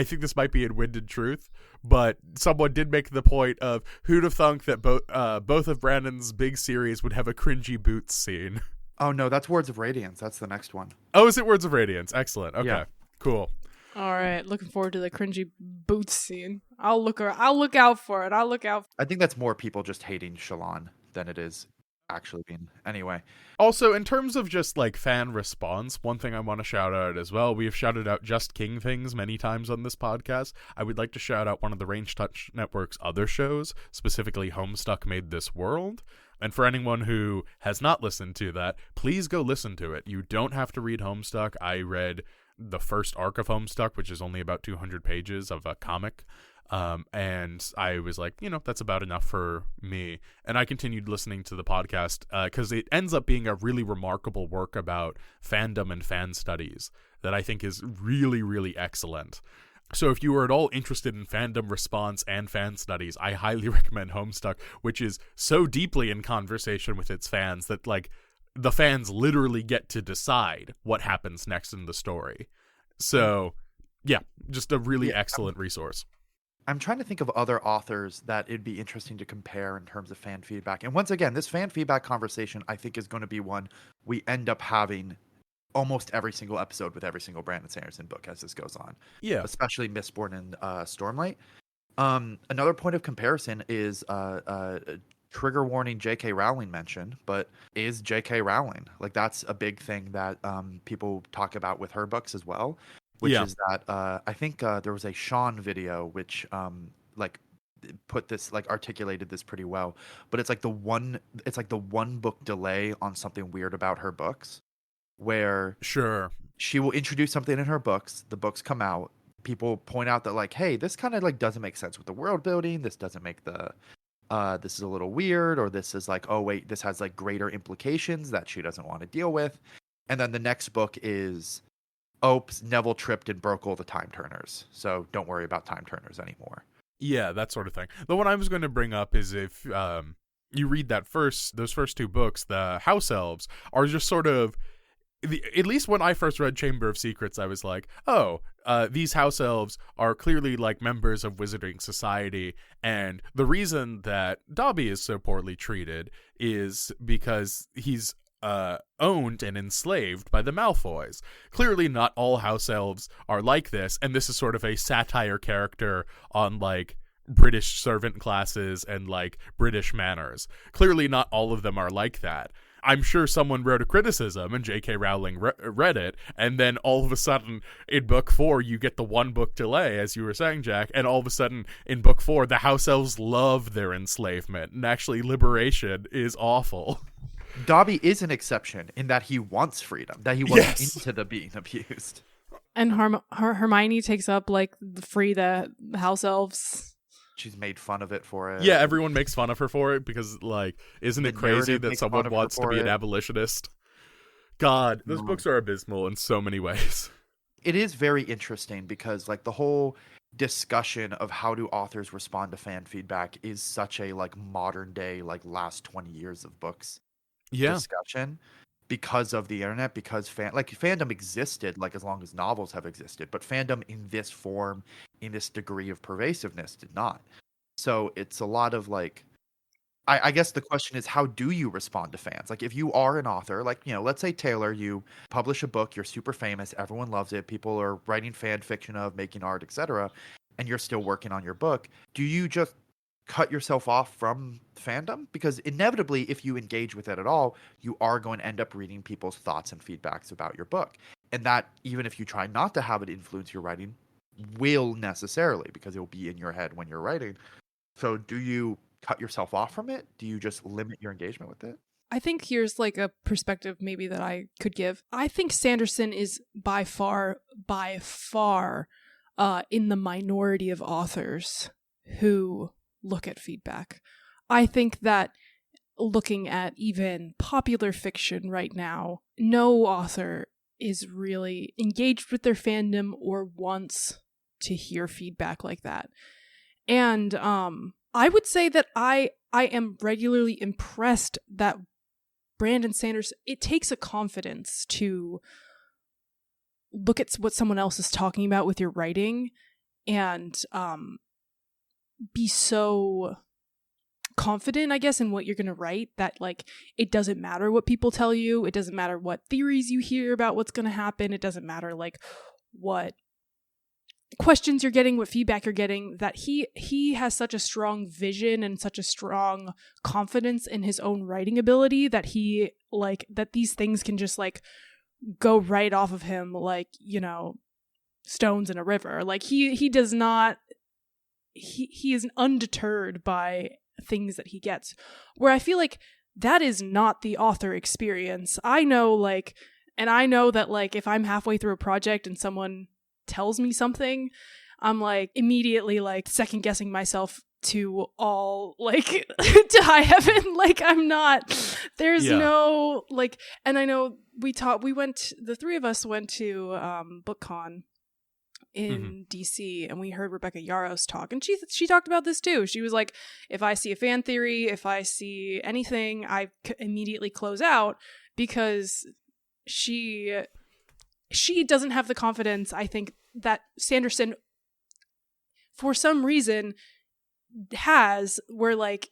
A: think this might be in Wind and Truth, but someone did make the point of who'd have thunk that both of Brandon's big series would have a cringy boots scene.
C: Oh no, that's Words of Radiance. That's the next one.
A: Oh, is it Words of Radiance? Excellent. Okay, yeah. Cool.
B: All right, looking forward to the cringy boots scene. I'll look out for it.
C: I think that's more people just hating Shallan than it is actually been. Anyway.
A: Also, in terms of just like fan response, one thing I want to shout out as well, we have shouted out Just King things many times on this podcast. I would like to shout out one of the Range Touch Network's other shows, specifically Homestuck Made This World. And for anyone who has not listened to that, please go listen to it. You don't have to read Homestuck. I read the first arc of Homestuck, which is only about 200 pages of a comic. And I was like, that's about enough for me. And I continued listening to the podcast because it ends up being a really remarkable work about fandom and fan studies that I think is really, really excellent. So if you are at all interested in fandom response and fan studies, I highly recommend Homestuck, which is so deeply in conversation with its fans that like the fans literally get to decide what happens next in the story. So yeah, just a really excellent resource.
C: I'm trying to think of other authors that it'd be interesting to compare in terms of fan feedback. And once again, this fan feedback conversation, I think, is going to be one we end up having almost every single episode with every single Brandon Sanderson book as this goes on.
A: Yeah.
C: Especially Mistborn and Stormlight. Another point of comparison is trigger warning J.K. Rowling mentioned, but is J.K. Rowling. Like, that's a big thing that people talk about with her books as well. Which is that I think there was a Sean video which put this articulated this pretty well, but it's like the one book delay on something weird about her books, where she will introduce something in her books, the books come out, people point out that like, hey, this kind of doesn't make sense with the world building, this doesn't make the this is a little weird, or this is like, oh wait, this has like greater implications that she doesn't want to deal with, and then the next book is, oops, Neville tripped and broke all the time turners, so don't worry about time turners anymore.
A: Yeah, that sort of thing. The one I was going to bring up is if you read those first two books, the house elves are just sort of, at least when I first read Chamber of Secrets, I was like, these house elves are clearly like members of wizarding society, and the reason that Dobby is so poorly treated is because he's owned and enslaved by the Malfoys. Clearly not all house elves are like this, and this is sort of a satire character on like British servant classes and like British manners. Clearly not all of them are like that. I'm sure someone wrote a criticism and J.K. Rowling read it, and then all of a sudden in book 4 you get the one book delay, as you were saying, Jack, and all of a sudden in book 4 the house elves love their enslavement, and actually liberation is awful.
C: Dobby is an exception in that he wants freedom, that he wants into the being abused.
B: And Hermione takes up like free the house elves.
C: She's made fun of it for it.
A: Yeah, everyone makes fun of her for it because like, isn't it crazy that someone wants to be an abolitionist? God, those books are abysmal in so many ways.
C: It is very interesting because like the whole discussion of how do authors respond to fan feedback is such a like modern day, like last 20 years of books discussion because of the internet, because fandom existed like as long as novels have existed, but fandom in this form, in this degree of pervasiveness, did not. So it's a lot of like, I guess the question is, how do you respond to fans? Like if you are an author, like, let's say Taylor, you publish a book, you're super famous, everyone loves it, people are writing fan fiction of, making art, etc., and you're still working on your book. Do you just cut yourself off from fandom? Because inevitably, if you engage with it at all, you are going to end up reading people's thoughts and feedbacks about your book. And that, even if you try not to have it influence your writing, will necessarily, because it will be in your head when you're writing. So do you cut yourself off from it? Do you just limit your engagement with it?
B: I think here's like a perspective maybe that I could give. I think Sanderson is by far in the minority of authors who look at feedback. I think that looking at even popular fiction right now, no author is really engaged with their fandom or wants to hear feedback like that. And I would say that I am regularly impressed that Brandon Sanderson, it takes a confidence to look at what someone else is talking about with your writing and be so confident, I guess, in what you're going to write that like it doesn't matter what people tell you, it doesn't matter what theories you hear about what's going to happen, it doesn't matter like what questions you're getting, what feedback you're getting, that he has such a strong vision and such a strong confidence in his own writing ability that he like that these things can just like go right off of him like, you know, stones in a river. Like he does not he is undeterred by things that he gets, where I feel like that is not the author experience. I know that like if I'm halfway through a project and someone tells me something, I'm like immediately like second guessing myself to all like to high heaven. Like I'm not, there's no like, and I know the three of us went to BookCon in DC, and we heard Rebecca Yarros talk, and she talked about this too. She was like, if I see a fan theory, if I see anything, I immediately close out, because she doesn't have the confidence, I think, that Sanderson for some reason has, where like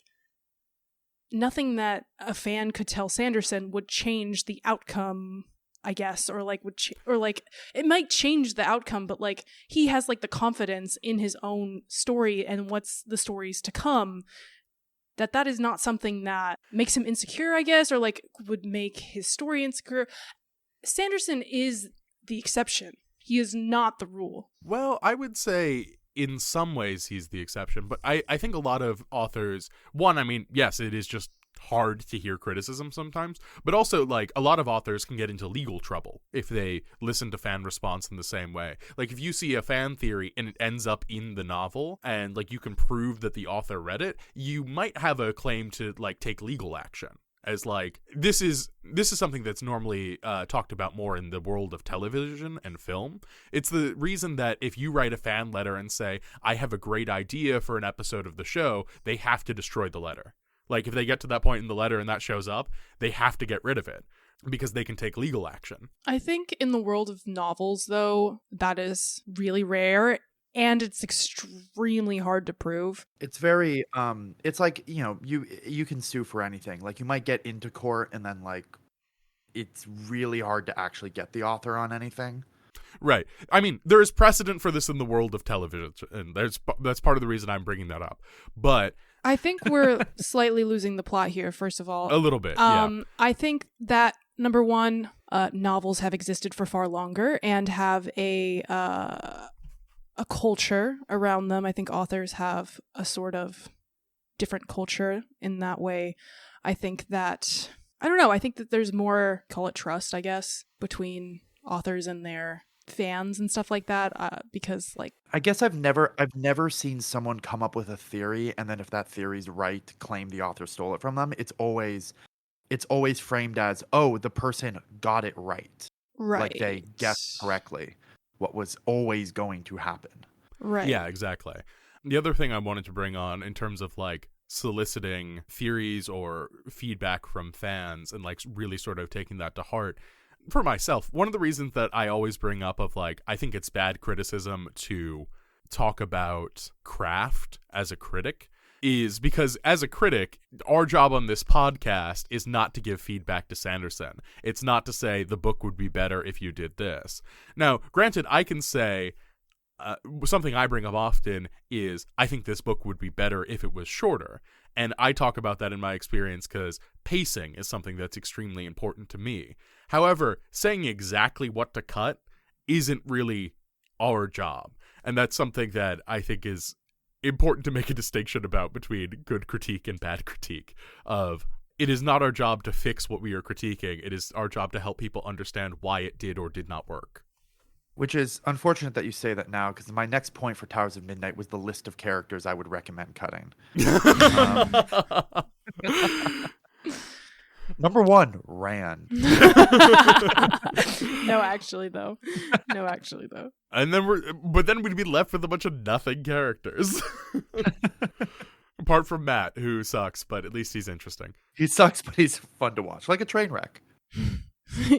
B: nothing that a fan could tell Sanderson would change the outcome, I guess, or like or like it might change the outcome, but like he has like the confidence in his own story and what's the stories to come, that is not something that makes him insecure, I guess, or like would make his story insecure. Sanderson is the exception. He is not the rule.
A: Well, I would say in some ways he's the exception, but I think a lot of authors, one, I mean, yes, it is just hard to hear criticism sometimes, but also like a lot of authors can get into legal trouble if they listen to fan response in the same way. Like if you see a fan theory and it ends up in the novel and like you can prove that the author read it, you might have a claim to like take legal action. As like this is something that's normally talked about more in the world of television and film. It's the reason that if you write a fan letter and say, I have a great idea for an episode of the show, they have to destroy the letter. Like if they get to that point in the letter and that shows up, they have to get rid of it because they can take legal action. I
B: think in the world of novels, though, that is really rare. And it's extremely hard to prove.
C: It's very, it's like, you know, you can sue for anything. Like, you might get into court and then, like, it's really hard to actually get the author on anything.
A: Right. I mean, there is precedent for this in the world of television, and that's part of the reason I'm bringing that up. But
B: I think we're slightly losing the plot here, first of all.
A: A little bit, yeah.
B: I think that, number one, novels have existed for far longer and have a culture around them. I think authors have a sort of different culture in that way. I think that, I don't know, I think that there's more, call it trust, I guess, between authors and their fans and stuff like that, because like,
C: I guess I've never seen someone come up with a theory and then if that theory's right, claim the author stole it from them. It's always framed as, oh, the person got it right. Like they guessed correctly what was always going to happen.
B: Right.
A: Yeah, exactly. The other thing I wanted to bring on in terms of like soliciting theories or feedback from fans and like really sort of taking that to heart, for myself, one of the reasons that I always bring up of like, I think it's bad criticism to talk about craft as a critic is because as a critic, our job on this podcast is not to give feedback to Sanderson. It's not to say the book would be better if you did this. Now, granted, I can say something I bring up often is I think this book would be better if it was shorter. And I talk about that in my experience because pacing is something that's extremely important to me. However, saying exactly what to cut isn't really our job. And that's something that I think is important to make a distinction about between good critique and bad critique. Of it is not our job to fix what we are critiquing. It is our job to help people understand why it did or did not work.
C: Which is unfortunate that you say that now, because my next point for Towers of Midnight was the list of characters I would recommend cutting. Number 1, Rand.
B: No, actually, though.
A: And then we'd be left with a bunch of nothing characters. Apart from Matt, who sucks, but at least he's interesting.
C: He sucks, but he's fun to watch, like a train wreck.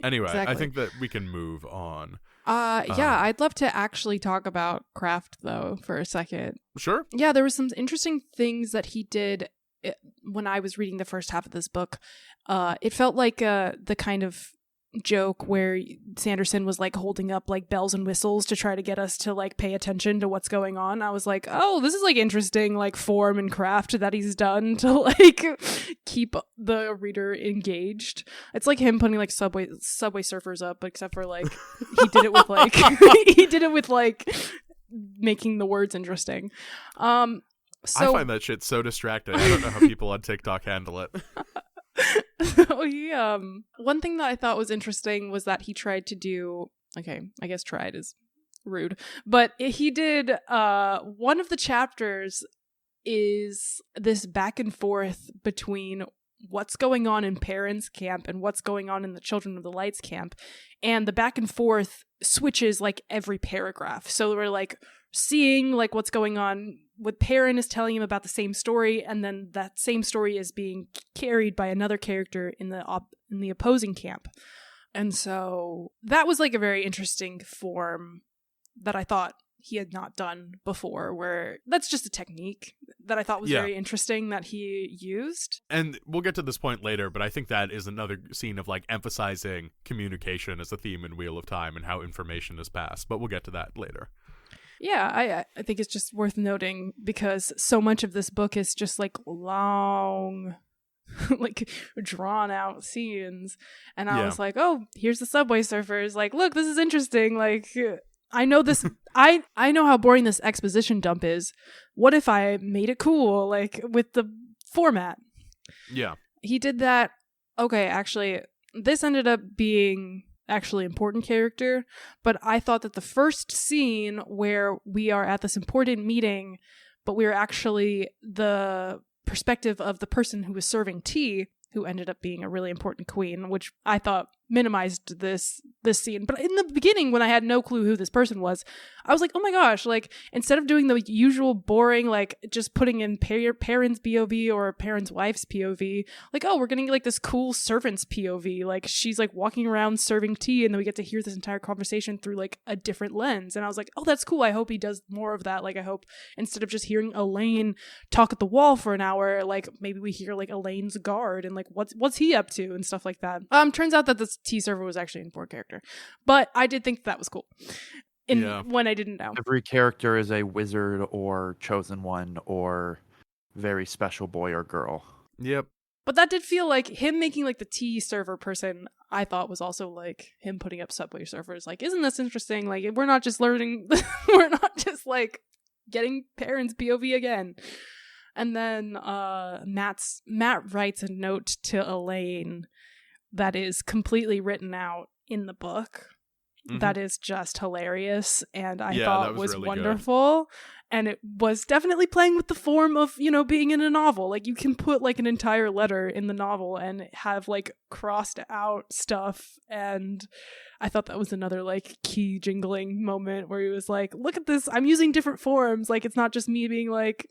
A: Anyway,
B: Exactly.
A: I think that we can move on.
B: Yeah, I'd love to actually talk about craft, though, for a second.
A: Sure.
B: Yeah, there was some interesting things that he did when I was reading the first half of this book. It felt like the kind of joke where Sanderson was like holding up like bells and whistles to try to get us to like pay attention to what's going on. I was like, oh, this is like interesting like form and craft that he's done to like keep the reader engaged. It's like him putting like subway surfers up, except for like he did it with like he did it with like making the words interesting. So
A: I find that shit so distracting. I don't know how people on TikTok handle it.
B: So he one thing that I thought was interesting was that he tried to do, okay, I guess tried is rude, but he did one of the chapters is this back and forth between what's going on in parents camp and what's going on in the Children of the Lights camp, and the back and forth switches like every paragraph. So we're like seeing like what's going on, what Perrin is telling him about the same story, and then that same story is being carried by another character in the opposing camp. And so that was like a very interesting form that I thought he had not done before, where that's just a technique that I thought was very interesting that he used.
A: And we'll get to this point later, but I think that is another scene of like emphasizing communication as a theme in Wheel of Time and how information is passed, but we'll get to that later.
B: Yeah, I think it's just worth noting because so much of this book is just like long, like drawn out scenes. And I was like, oh, here's the subway surfers. Like, look, this is interesting. Like, I know this. I know how boring this exposition dump is. What if I made it cool, like with the format?
A: Yeah.
B: He did that. Okay, actually, this ended up being actually important character, but I thought that the first scene where we are at this important meeting, but we're actually the perspective of the person who was serving tea, who ended up being a really important queen, which I thought minimized this scene. But in the beginning, when I had no clue who this person was, I was like, oh my gosh, like instead of doing the usual boring, like just putting in parents' POV or parents' wife's POV, like, oh, we're getting like this cool servant's POV. Like she's like walking around serving tea, and then we get to hear this entire conversation through like a different lens. And I was like, oh, that's cool. I hope he does more of that. Like I hope instead of just hearing Elaine talk at the wall for an hour, like maybe we hear like Elaine's guard and like what's he up to and stuff like that. Turns out that this tea server was actually an important character, but I did think that was cool when I didn't know.
C: Every character is a wizard or chosen one or very special boy or girl.
A: Yep.
B: But that did feel like him making like the tea server person, I thought was also like him putting up subway surfers. Like, isn't this interesting? Like, we're not just learning, we're not just like getting parents' POV again. And then Matt writes a note to Elaine that is completely written out in the book. Mm-hmm. That is just hilarious, and I thought was really wonderful. Good. And it was definitely playing with the form of, you know, being in a novel. Like you can put like an entire letter in the novel and have like crossed out stuff. And I thought that was another like key jingling moment where he was like, look at this, I'm using different forms. Like it's not just me being like,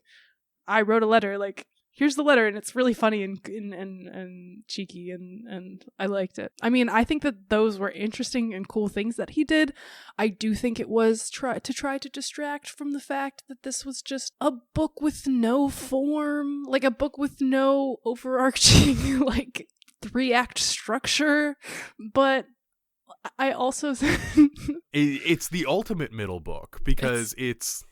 B: I wrote a letter, like here's the letter, and it's really funny and cheeky, and I liked it. I mean, I think that those were interesting and cool things that he did. I do think it was try to distract from the fact that this was just a book with no form, like a book with no overarching like 3-act structure, but I also
A: it's the ultimate middle book because it's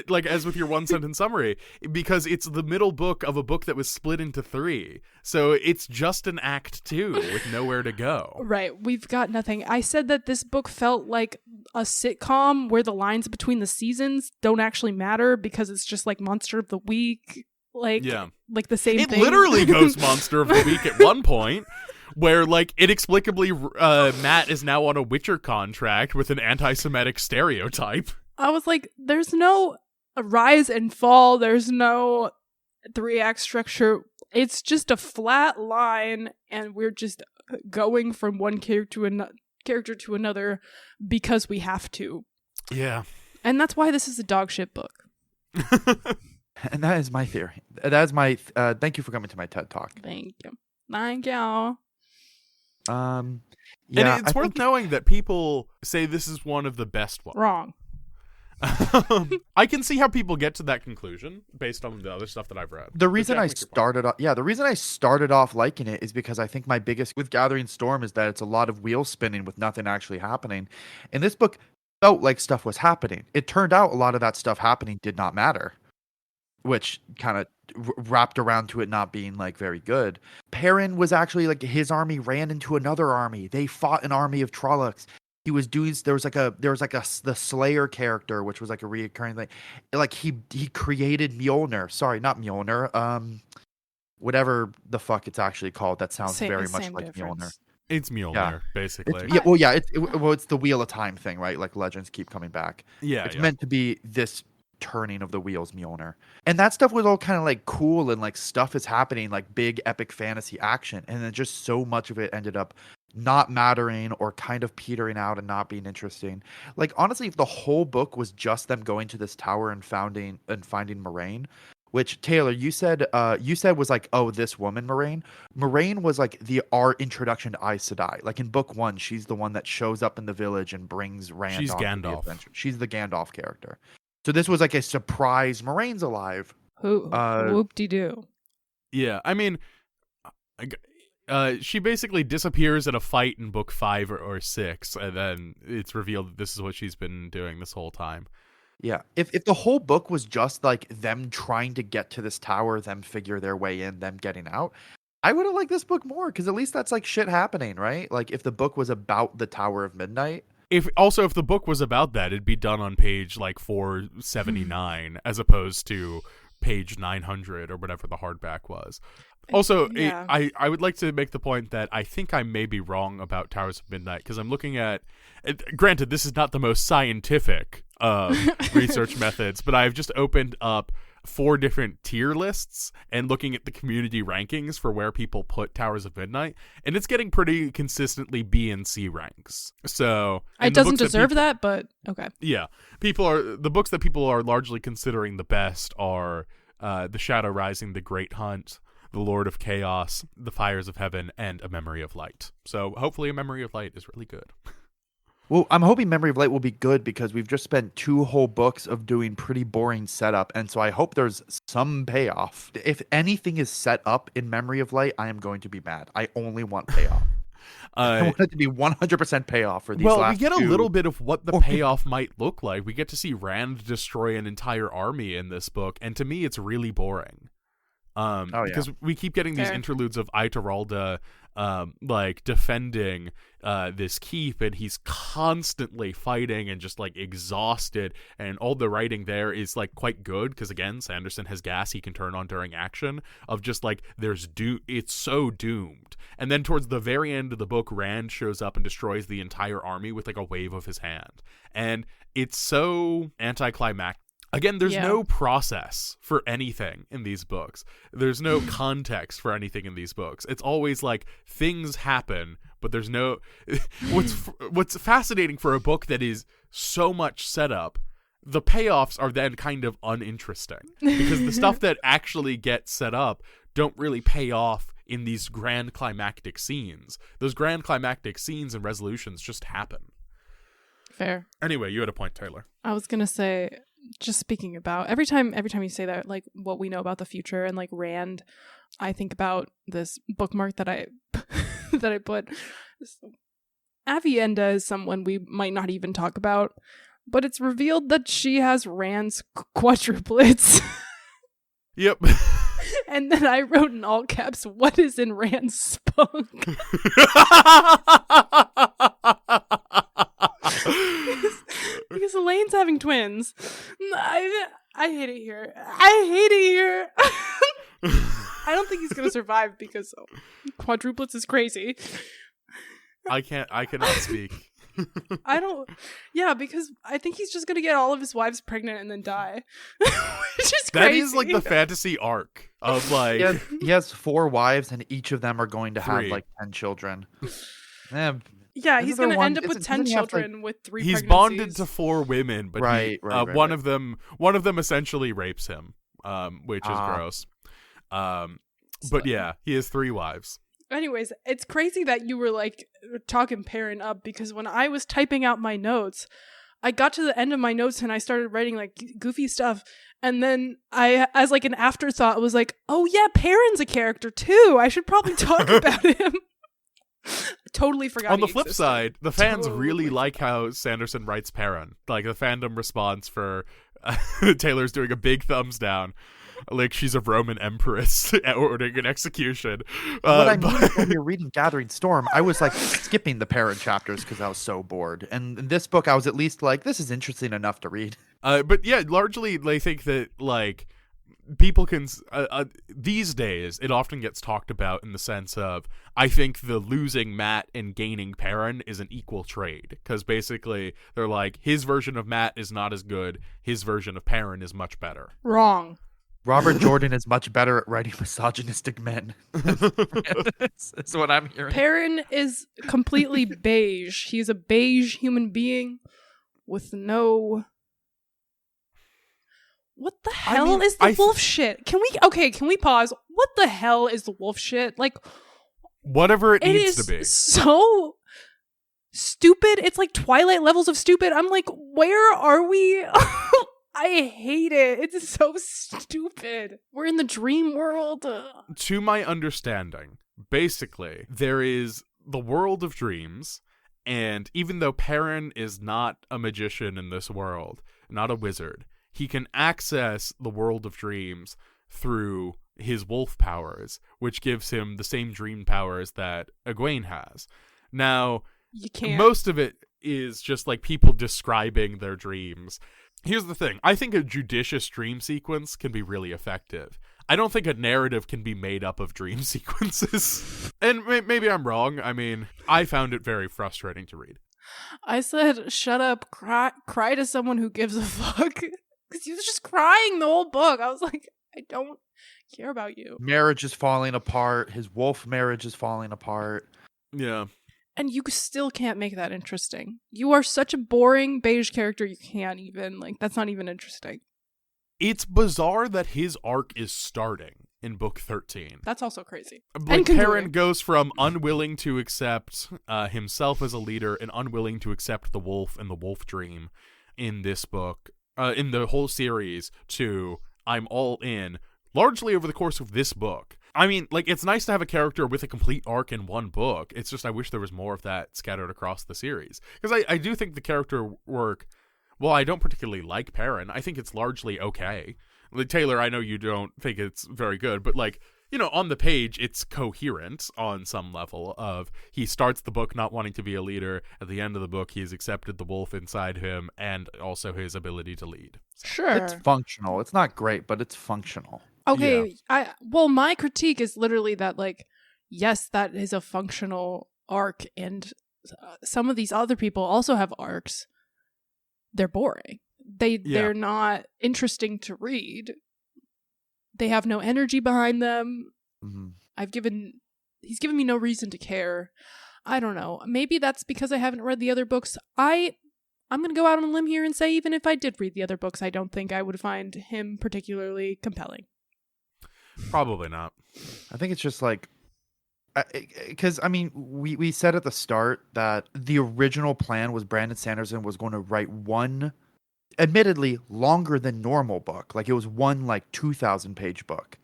A: like, as with your one sentence summary, because it's the middle book of a book that was split into 3, so it's just an act 2 with nowhere to go.
B: Right, we've got nothing. I said that this book felt like a sitcom where the lines between the seasons don't actually matter because it's just like Monster of the Week, like the same thing.
A: It literally goes Monster of the Week at one point, where, like, inexplicably, Matt is now on a Witcher contract with an anti-Semitic stereotype.
B: I was like, there's no rise and fall. There's no 3-act structure. It's just a flat line, and we're just going from one character to another because we have to.
A: Yeah.
B: And that's why this is a dog shit book.
C: And that is my theory. That is my... thank you for coming to my TED Talk.
B: Thank you. Thank you.
A: And it's worth knowing that people say this is one of the best ones.
B: Wrong.
A: I can see how people get to that conclusion based on the other stuff that I've read.
C: The reason I started off liking it is because I think my biggest with Gathering Storm is that it's a lot of wheels spinning with nothing actually happening. And this book felt like stuff was happening. It turned out a lot of that stuff happening did not matter, which kind of wrapped around to it not being like very good. Perrin was actually like his army ran into another army. They fought an army of Trollocs. He was doing the Slayer character, which was like a reoccurring thing. Like he created Mjolnir. Sorry, not Mjolnir. Whatever the fuck it's actually called. That sounds very much like Mjolnir.
A: It's Mjolnir, basically.
C: It's the Wheel of Time thing, right? Like legends keep coming back.
A: Yeah,
C: it's meant to be this turning of the wheels, Mjolnir. And that stuff was all kind of like cool and like stuff is happening, like big epic fantasy action. And then just so much of it ended up not mattering or kind of petering out and not being interesting. Like honestly, if the whole book was just them going to this tower and finding Moraine, which Taylor, you said was like, oh, this woman Moraine. Moraine was like our introduction to Aes Sedai. Like in book 1, she's the one that shows up in the village and brings Rand.
A: She's
C: on
A: Gandalf.
C: The adventure. She's the Gandalf character. So this was like a surprise. Moraine's alive.
B: Whoop-de-doo.
A: Yeah, I mean, she basically disappears at a fight in book 5 or 6, and then it's revealed that this is what she's been doing this whole time.
C: Yeah, if the whole book was just like them trying to get to this tower, them figure their way in, them getting out, I would have liked this book more, because at least that's like shit happening, right? Like if the book was about the Tower of Midnight.
A: If the book was about that, it'd be done on page like 479 as opposed to page 900 or whatever the hardback was. Also,
B: yeah.
A: I would like to make the point that I think I may be wrong about Towers of Midnight, because I'm looking at, granted, this is not the most scientific research methods, but I've just opened up 4 different tier lists and looking at the community rankings for where people put Towers of Midnight, and it's getting pretty consistently B and C ranks. So
B: it doesn't deserve that, but okay.
A: Yeah, the books that people are largely considering the best are The Shadow Rising, The Great Hunt, The Lord of Chaos, The Fires of Heaven, and A Memory of Light. So hopefully A Memory of Light is really good.
C: Well, I'm hoping Memory of Light will be good, because we've just spent 2 whole books of doing pretty boring setup, and so I hope there's some payoff. If anything is set up in Memory of Light, I am going to be mad. I only want payoff. I want it to be 100% payoff for these last 2.
A: Well, we get a little bit of what the payoff might look like. We get to see Rand destroy an entire army in this book, and to me, it's really boring. Because we keep getting these interludes of Aitaralda like defending this keep, and he's constantly fighting and just like exhausted, and all the writing there is like quite good, because again, Sanderson has gas he can turn on during action of just like it's so doomed. And then towards the very end of the book, Rand shows up and destroys the entire army with like a wave of his hand, and it's so anticlimactic. Again, there's no process for anything in these books. There's no context for anything in these books. It's always like things happen, but there's no... What's fascinating for a book that is so much setup, the payoffs are then kind of uninteresting, because the stuff that actually gets set up don't really pay off in these grand climactic scenes. Those grand climactic scenes and resolutions just happen.
B: Fair.
A: Anyway, you had a point, Taylor.
B: I was gonna say, just speaking about every time you say that, like what we know about the future and like Rand, I think about this bookmark that I that I put. Avienda is someone we might not even talk about, but it's revealed that she has Rand's quadruplets.
A: Yep.
B: And then I wrote in all caps, "What is in Rand's spunk?" Because Elaine's having twins. I hate it here. I don't think he's gonna survive, because quadruplets is crazy.
A: I cannot speak.
B: Because I think he's just gonna get all of his wives pregnant and then die. Which is crazy.
A: That is like the fantasy arc of like...
C: He has 4 wives, and each of them are going to
A: 3.
C: have like 10 children.
B: Yeah, he's going to end up with 10 children with 3
A: He's
B: pregnancies.
A: bonded to 4 women, but one of them essentially rapes him, which is gross. But yeah, he has 3 wives.
B: Anyways, it's crazy that you were like talking Perrin up, because when I was typing out my notes, I got to the end of my notes and I started writing like goofy stuff. And then I, as like an afterthought, was like, oh yeah, Perrin's a character too. I should probably talk about him. Totally forgot.
A: On the flip
B: existed.
A: side, the fans
B: Totally
A: really like
B: forgot.
A: how Sanderson writes Perrin. Like, the fandom response for Taylor's doing a big thumbs down. Like, she's a Roman empress ordering an execution.
C: What I mean is when you're reading Gathering Storm, I was like skipping the Perrin chapters because I was so bored. And in this book, I was at least like, this is interesting enough to read.
A: But yeah, largely they think that, like, people can these days it often gets talked about in the sense of, I think the losing Matt and gaining Perrin is an equal trade, because basically they're like, his version of Matt is not as good, his version of Perrin is much better.
B: Wrong.
C: Robert Jordan is much better at writing misogynistic men. That's what I'm hearing.
B: Perrin is completely beige. He's a beige human being with no... What the hell is the wolf shit? Can we pause? What the hell is the wolf shit? Like,
A: whatever it needs to be.
B: So stupid. It's like Twilight levels of stupid. I'm like, where are we? I hate it. It's so stupid. We're in the dream world.
A: To my understanding, basically, there is the world of dreams, and even though Perrin is not a magician in this world, not a wizard, he can access the world of dreams through his wolf powers, which gives him the same dream powers that Egwene has. Now,
B: you can't.
A: Most of it is just like people describing their dreams. Here's the thing. I think a judicious dream sequence can be really effective. I don't think a narrative can be made up of dream sequences. And maybe I'm wrong. I mean, I found it very frustrating to read.
B: I said, shut up, cry to someone who gives a fuck. Because he was just crying the whole book. I was like, I don't care about you.
C: Marriage is falling apart. His wolf marriage is falling apart.
A: Yeah.
B: And you still can't make that interesting. You are such a boring beige character, you can't even, like, that's not even interesting.
A: It's bizarre that his arc is starting in book 13.
B: That's also crazy.
A: Like, Perrin goes from unwilling to accept himself as a leader and unwilling to accept the wolf and the wolf dream in this book, in the whole series, to I'm all in, largely over the course of this book. I mean, like, it's nice to have a character with a complete arc in one book. It's just I wish there was more of that scattered across the series. Because I do think the character work, well, I don't particularly like Perrin. I think it's largely okay. Like, Taylor, I know you don't think it's very good, but, like, you know, on the page, it's coherent on some level of he starts the book not wanting to be a leader. At the end of the book, he's accepted the wolf inside him and also his ability to lead.
B: Sure.
C: It's functional. It's not great, but it's functional.
B: Okay, yeah. Well, my critique is literally that, like, yes, that is a functional arc, and some of these other people also have arcs. They're boring. They're not interesting to read. They have no energy behind them.
C: Mm-hmm.
B: He's given me no reason to care. I don't know. Maybe that's because I haven't read the other books. I'm going to go out on a limb here and say even if I did read the other books, I don't think I would find him particularly compelling.
A: Probably not.
C: I think it's just like, because I mean, we said at the start that the original plan was Brandon Sanderson was going to write one, admittedly longer than normal book. Like, it was one like 2,000 page book,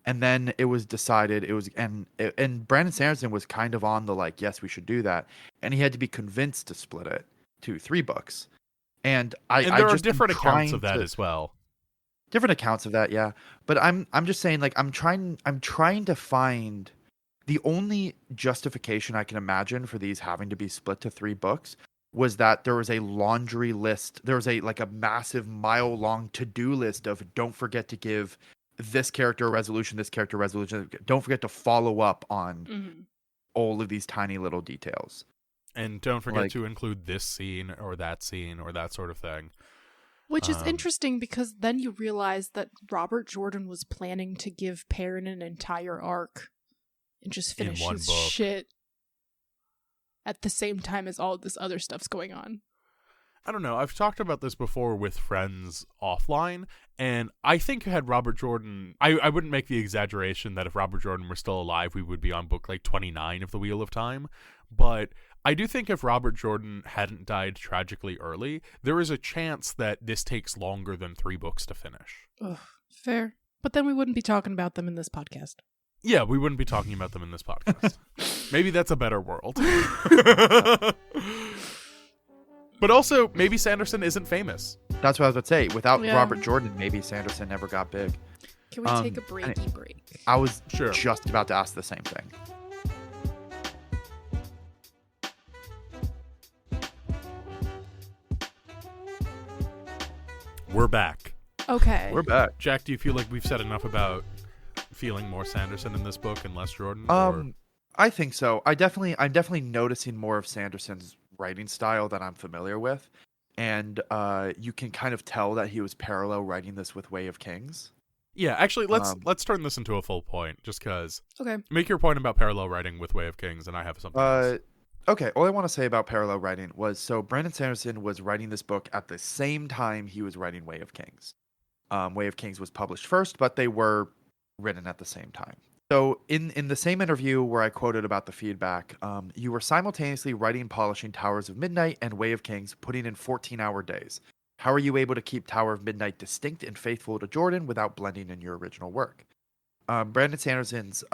C: and then it was decided it was and Brandon Sanderson was kind of on the like, yes, we should do that, and he had to be convinced to split it to 3 books. And
A: there are different accounts of that as well.
C: Different accounts of that, yeah. But I'm just saying, like, I'm trying to find the only justification I can imagine for these having to be split to 3 books was that there was a laundry list. There was a massive mile-long to-do list of don't forget to give this character a resolution, this character a resolution. Don't forget to follow up on all of these tiny little details.
A: And don't forget to include this scene or that sort of thing.
B: Which is interesting because then you realize that Robert Jordan was planning to give Perrin an entire arc and just finish his shit at the same time as all of this other stuff's going on.
A: I don't know. I've talked about this before with friends offline, and I think had Robert Jordan... I wouldn't make the exaggeration that if Robert Jordan were still alive, we would be on book like 29 of The Wheel of Time, but I do think if Robert Jordan hadn't died tragically early, there is a chance that this takes longer than 3 books to finish.
B: Ugh, fair. But then we wouldn't be talking about them in this podcast.
A: Yeah, we wouldn't be talking about them in this podcast. Maybe that's a better world. But also, maybe Sanderson isn't famous.
C: That's what I was about to say. Without
B: Yeah.
C: Robert Jordan, maybe Sanderson never got big.
B: Can we take a breaky break?
C: I was
A: Sure.
C: just about to ask the same thing.
A: We're back.
B: Okay.
C: We're back.
A: Jack, do you feel like we've said enough about feeling more Sanderson in this book and less Jordan? or-
C: I think so. I'm definitely noticing more of Sanderson's writing style that I'm familiar with, and you can kind of tell that he was parallel writing this with Way of Kings.
A: Yeah, actually, let's turn this into a full point, just because.
B: Okay.
A: Make your point about parallel writing with Way of Kings, and I have something else.
C: Okay, all I want to say about parallel writing was, so Brandon Sanderson was writing this book at the same time he was writing Way of Kings. Way of Kings was published first, but they were written at the same time. So in the same interview where I quoted about the feedback, you were simultaneously writing and polishing Towers of Midnight and Way of Kings, putting in 14-hour days. How are you able to keep Tower of Midnight distinct and faithful to Jordan without blending in your original work? Brandon Sanderson's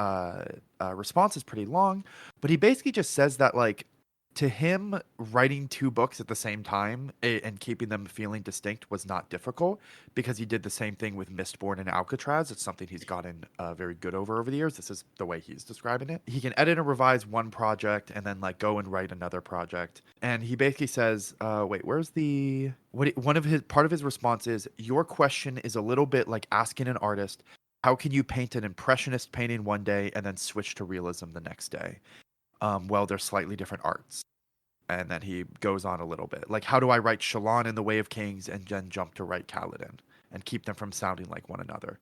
C: response is pretty long, but he basically just says that, like, to him, writing 2 books at the same time and keeping them feeling distinct was not difficult, because he did the same thing with Mistborn and Alcatraz. It's something he's gotten very good over the years. This is the way he's describing it. He can edit and revise one project and then, like, go and write another project. And he basically says, wait, where's the... part of his response is, your question is a little bit like asking an artist, how can you paint an impressionist painting one day and then switch to realism the next day? Well, they're slightly different arts. And then he goes on a little bit. Like, how do I write Shallan in the Way of Kings and then jump to write Kaladin and keep them from sounding like one another?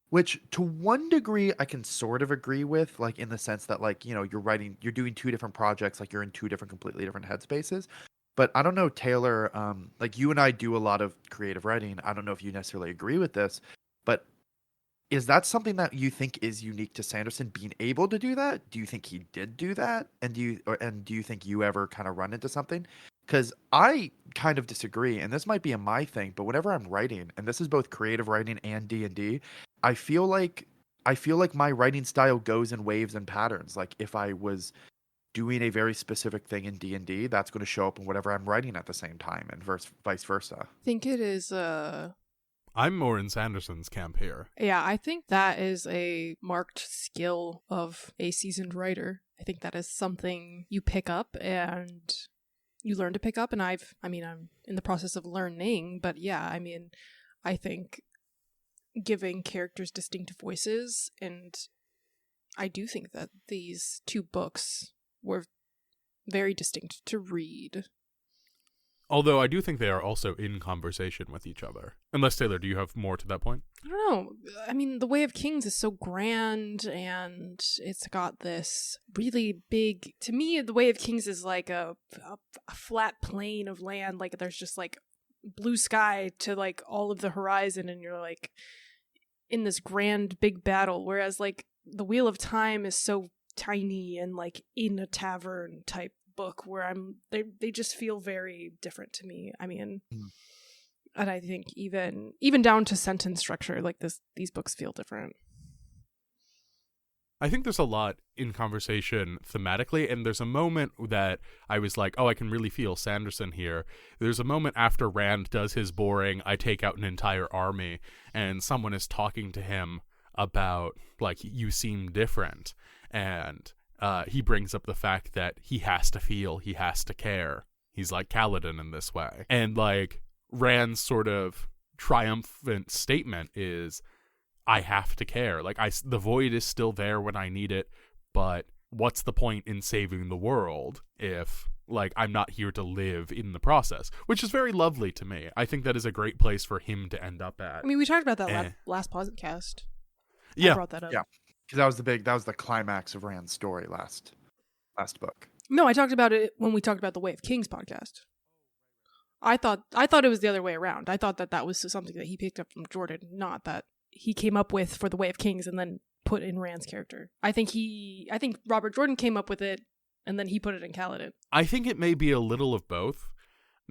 C: Which, to one degree, I can sort of agree with, like, in the sense that, like, you know, you're doing 2 different projects, like, you're in 2 completely different headspaces. But I don't know, Taylor, like, you and I do a lot of creative writing. I don't know if you necessarily agree with this, but is that something that you think is unique to Sanderson, being able to do that? Do you think he did do that? And do you think you ever kind of run into something? Because I kind of disagree, and this might be a my thing, but whenever I'm writing, and this is both creative writing and D&D, I feel like my writing style goes in waves and patterns. Like, if I was doing a very specific thing in D&D, that's going to show up in whatever I'm writing at the same time, and vice versa.
B: I think it is
A: I'm more in Sanderson's camp here.
B: Yeah, I think that is a marked skill of a seasoned writer. I think that is something you pick up and you learn to pick up. And I'm in the process of learning, but yeah, I mean, I think giving characters distinct voices, and I do think that these 2 books were very distinct to read.
A: Although I do think they are also in conversation with each other. Unless, Taylor, do you have more to that point?
B: I don't know. I mean, the Way of Kings is so grand, and it's got this really big... To me, the Way of Kings is like a flat plain of land. Like, there's just, like, blue sky to, like, all of the horizon, and you're, like, in this grand, big battle. Whereas, like, the Wheel of Time is so tiny and, like, in a tavern type book where they just feel very different to me. I mean, and I think even down to sentence structure, like these books feel different.
A: I think there's a lot in conversation thematically, and there's a moment that I was like, oh, I can really feel Sanderson here. There's a moment after Rand does his boring, I take out an entire army, and someone is talking to him about, like, you seem different, and he brings up the fact that he has to feel, he has to care. He's like Kaladin in this way. And, like, Rand's sort of triumphant statement is, I have to care. Like, the void is still there when I need it, but what's the point in saving the world if, like, I'm not here to live in the process? Which is very lovely to me. I think that is a great place for him to end up at.
B: I mean, we talked about that last podcast.
A: Yeah.
B: I brought that up.
C: Yeah. Because that was the climax of Rand's story last book.
B: No, I talked about it when we talked about the Way of Kings podcast. I thought it was the other way around. I thought that was something that he picked up from Jordan, not that he came up with for the Way of Kings and then put in Rand's character. I think Robert Jordan came up with it and then he put it in Kaladin.
A: I think it may be a little of both,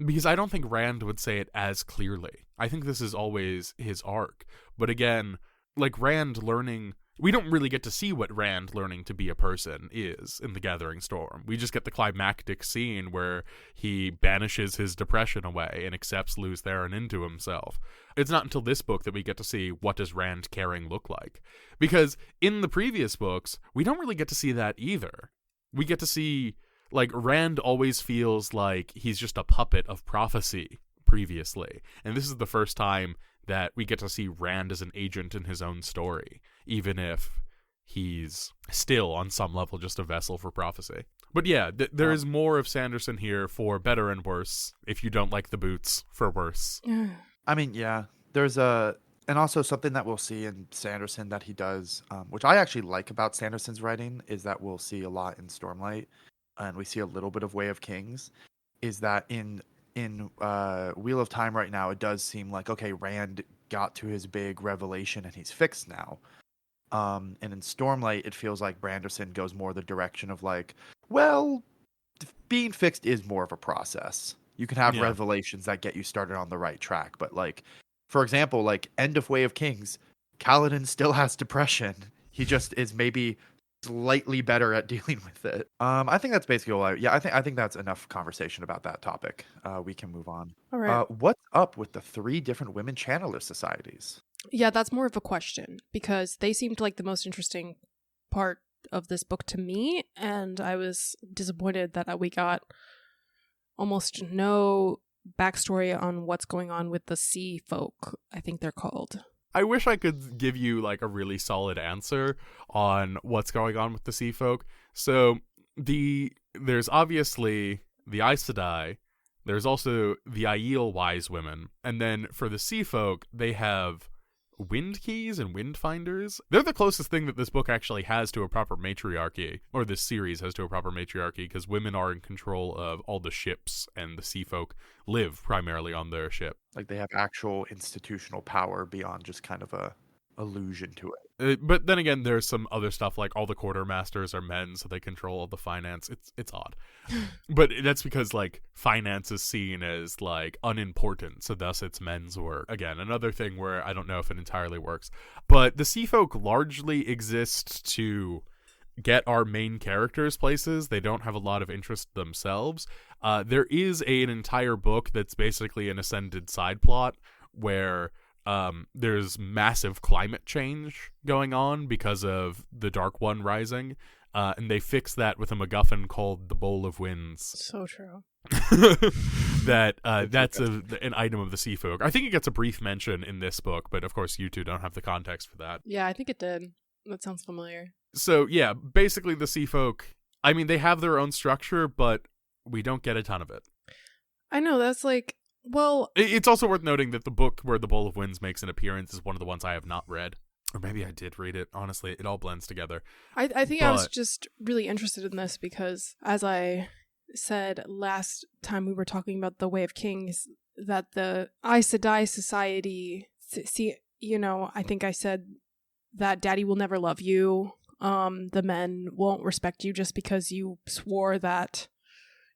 A: because I don't think Rand would say it as clearly. I think this is always his arc. But again, like Rand learning... We don't really get to see what Rand learning to be a person is in The Gathering Storm. We just get the climactic scene where he banishes his depression away and accepts Lews Therin into himself. It's not until this book that we get to see what does Rand caring look like. Because in the previous books, we don't really get to see that either. We get to see, like, Rand always feels like he's just a puppet of prophecy previously. And this is the first time that we get to see Rand as an agent in his own story, even if he's still on some level just a vessel for prophecy. But yeah, there is more of Sanderson here for better and worse. If you don't like the boots, for worse.
C: I mean, yeah, there's and also something that we'll see in Sanderson that he does, which I actually like about Sanderson's writing, is that we'll see a lot in Stormlight, and we see a little bit of Way of Kings, is that in Wheel of Time right now, it does seem like, okay, Rand got to his big revelation and he's fixed now. And in Stormlight, it feels like Branderson goes more the direction of like, well, being fixed is more of a process. You can have revelations that get you started on the right track. But like, for example, like end of Way of Kings, Kaladin still has depression. He just is maybe slightly better at dealing with it. I think that's basically all I think that's enough conversation about that topic. We can move on.
B: All right.
C: What's up with the 3 different women channeler societies?
B: Yeah, that's more of a question, because they seemed like the most interesting part of this book to me, and I was disappointed that we got almost no backstory on what's going on with the sea folk, I think they're called.
A: I wish I could give you like a really solid answer on what's going on with the sea folk. So there's obviously the Aes Sedai, there's also the Aiel wise women, and then for the sea folk, they have wind keys and wind finders. They're the closest thing that this book actually has to a proper matriarchy, or this series has to a proper matriarchy, because women are in control of all the ships, and the sea folk live primarily on their ship.
C: Like they have actual institutional power beyond just kind of a allusion to it.
A: But then again, there's some other stuff like all the quartermasters are men, so they control all the finance. It's odd. But that's because like finance is seen as like unimportant, so thus it's men's work. Again, another thing where I don't know if it entirely works. But the sea folk largely exist to get our main characters places. They don't have a lot of interest themselves. There is an entire book that's basically an ascended side plot where there's massive climate change going on because of the Dark One rising, and they fix that with a MacGuffin called the Bowl of Winds.
B: So true.
A: That's an item of the sea folk. I think it gets a brief mention in this book, but of course you two don't have the context for that.
B: Yeah, I think it did. That sounds familiar.
A: So yeah, basically the sea folk, I mean, they have their own structure, but we don't get a ton of it.
B: I know, that's like, well...
A: It's also worth noting that the book where the Bowl of Winds makes an appearance is one of the ones I have not read. Or maybe I did read it. Honestly, it all blends together.
B: I think I was just really interested in this because, as I said last time we were talking about the Way of Kings, that the Aes Sedai society, I think I said that daddy will never love you. The men won't respect you just because you swore that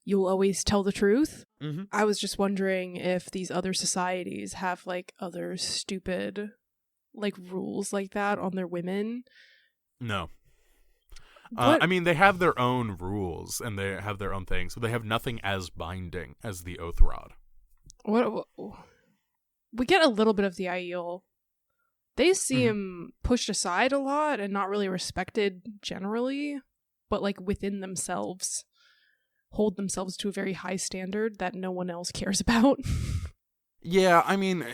B: you'll always tell the truth.
A: Mm-hmm.
B: I was just wondering if these other societies have like other stupid like rules like that on their women.
A: No. I mean, they have their own rules and they have their own things, but they have nothing as binding as the Oath Rod.
B: What we get a little bit of the Aiel. They seem pushed aside a lot and not really respected generally, but like within themselves hold themselves to a very high standard that no one else cares about.
A: Yeah, I mean,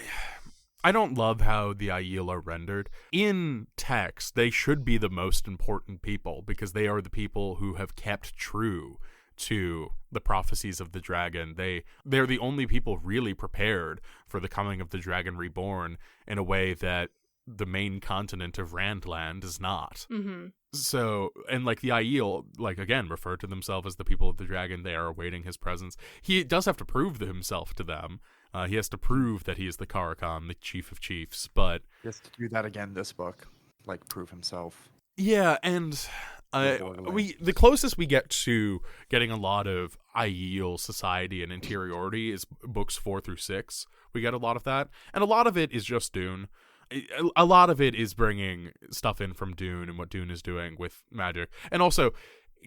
A: I don't love how the Aiel are rendered. In text, they should be the most important people because they are the people who have kept true to the prophecies of the dragon. They're the only people really prepared for the coming of the Dragon Reborn in a way that the main continent of Randland is not.
B: Mm-hmm.
A: So, and like the Aiel, like again, refer to themselves as the people of the dragon. They are awaiting his presence. He does have to prove himself to them. He has to prove that he is the Karakhan, the chief of chiefs, but...
C: He has to do that again this book, like prove himself.
A: Yeah, and The closest we get to getting a lot of ideal society and interiority is books 4 through 6. We get a lot of that, and a lot of it is just Dune. A lot of it is bringing stuff in from Dune and what Dune is doing with magic, and also,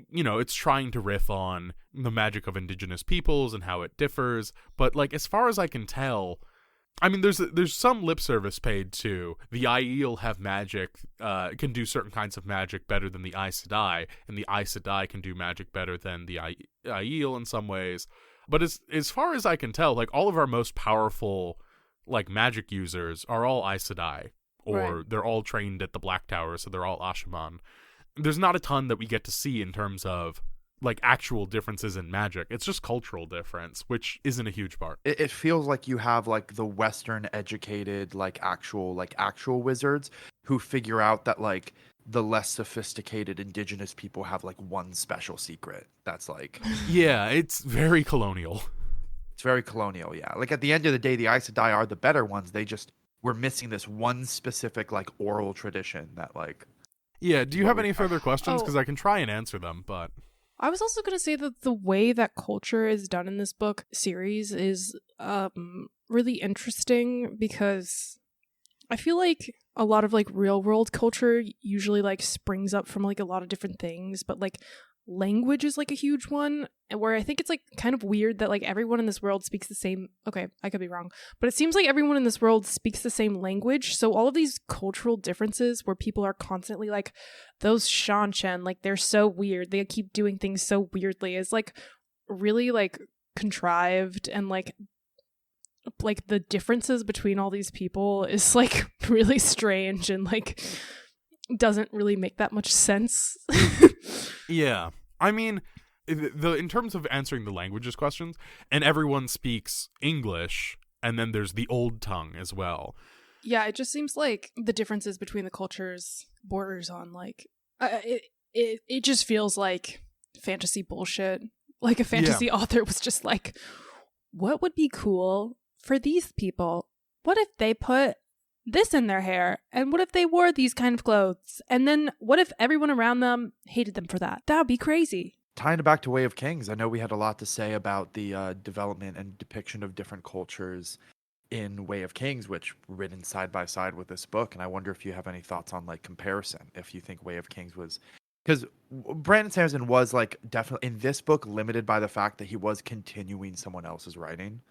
A: you know, it's trying to riff on the magic of indigenous peoples and how it differs. But like, as far as I can tell, I mean, there's some lip service paid to the Aiel have magic, can do certain kinds of magic better than the Aes Sedai, and the Aes Sedai can do magic better than the Aiel in some ways. But as far as I can tell, like, all of our most powerful, like, magic users are all Aes Sedai, or they're all trained at the Black Tower, so they're all Ashaman. There's not a ton that we get to see in terms of, like, actual differences in magic. It's just cultural difference, which isn't a huge part.
C: It feels like you have, like, the Western educated, actual wizards who figure out that, like, the less sophisticated indigenous people have, like, one special secret that's, like...
A: Yeah, it's very colonial.
C: It's very colonial, yeah. Like, at the end of the day, the Aes Sedai are the better ones. They just were missing this one specific, like, oral tradition that, like...
A: Yeah, do you have any further questions? Because I can try and answer them, but...
B: I was also going to say that the way that culture is done in this book series is really interesting, because I feel like a lot of, like, real world culture usually, like, springs up from, like, a lot of different things, but, like, language is, like, a huge one, and where I think it's, like, kind of weird that, like, everyone in this world speaks the same... Okay, I could be wrong, but it seems like everyone in this world speaks the same language, so all of these cultural differences where people are constantly like, those Shan-Chen, like, they're so weird, they keep doing things so weirdly, is, like, really, like, contrived, and, like, the differences between all these people is, like, really strange, and, like, doesn't really make that much sense.
A: Yeah. I mean, in terms of answering the languages questions, and everyone speaks English, and then there's the old tongue as well.
B: Yeah, it just seems like the differences between the cultures borders on, like, it just feels like fantasy bullshit. Like, a fantasy author was just like, what would be cool for these people? What if they put this in their hair? And what if they wore these kind of clothes? And then what if everyone around them hated them for that? That would be crazy.
C: Tying it back to Way of Kings, I know we had a lot to say about the development and depiction of different cultures in Way of Kings, which written side by side with this book. And I wonder if you have any thoughts on, like, comparison, if you think Way of Kings was... Because Brandon Sanderson was, like, definitely in this book limited by the fact that he was continuing someone else's writing.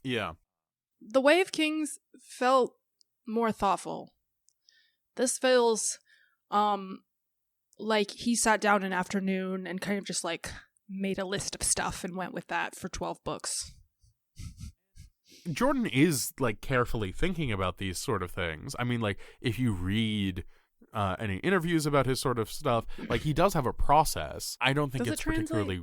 A: Yeah.
B: The Way of Kings felt more thoughtful. This feels like he sat down an afternoon and kind of just, like, made a list of stuff and went with that for 12 books.
A: Jordan is, like, carefully thinking about these sort of things. I mean, like, if you read any interviews about his sort of stuff, like, he does have a process. I don't think it's particularly...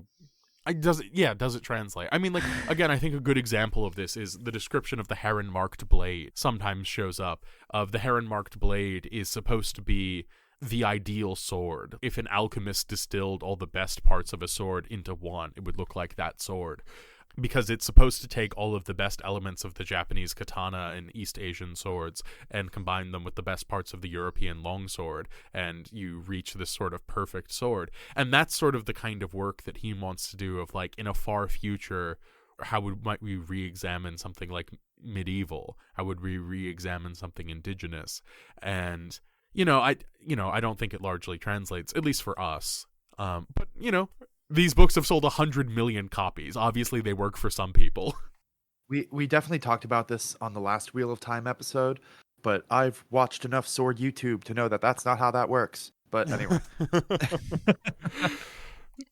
A: Does it translate? I mean, like, again, I think a good example of this is the description of the heron-marked blade sometimes shows up. The heron-marked blade is supposed to be the ideal sword. If an alchemist distilled all the best parts of a sword into one, it would look like that sword. Because it's supposed to take all of the best elements of the Japanese katana and East Asian swords and combine them with the best parts of the European longsword, and you reach this sort of perfect sword. And that's sort of the kind of work that he wants to do of, like, in a far future, might we re-examine something like medieval? How would we re-examine something indigenous? And, I don't think it largely translates, at least for us. But, these books have sold 100 million copies. Obviously, they work for some people.
C: We definitely talked about this on the last Wheel of Time episode, but I've watched enough sword YouTube to know that that's not how that works. But anyway.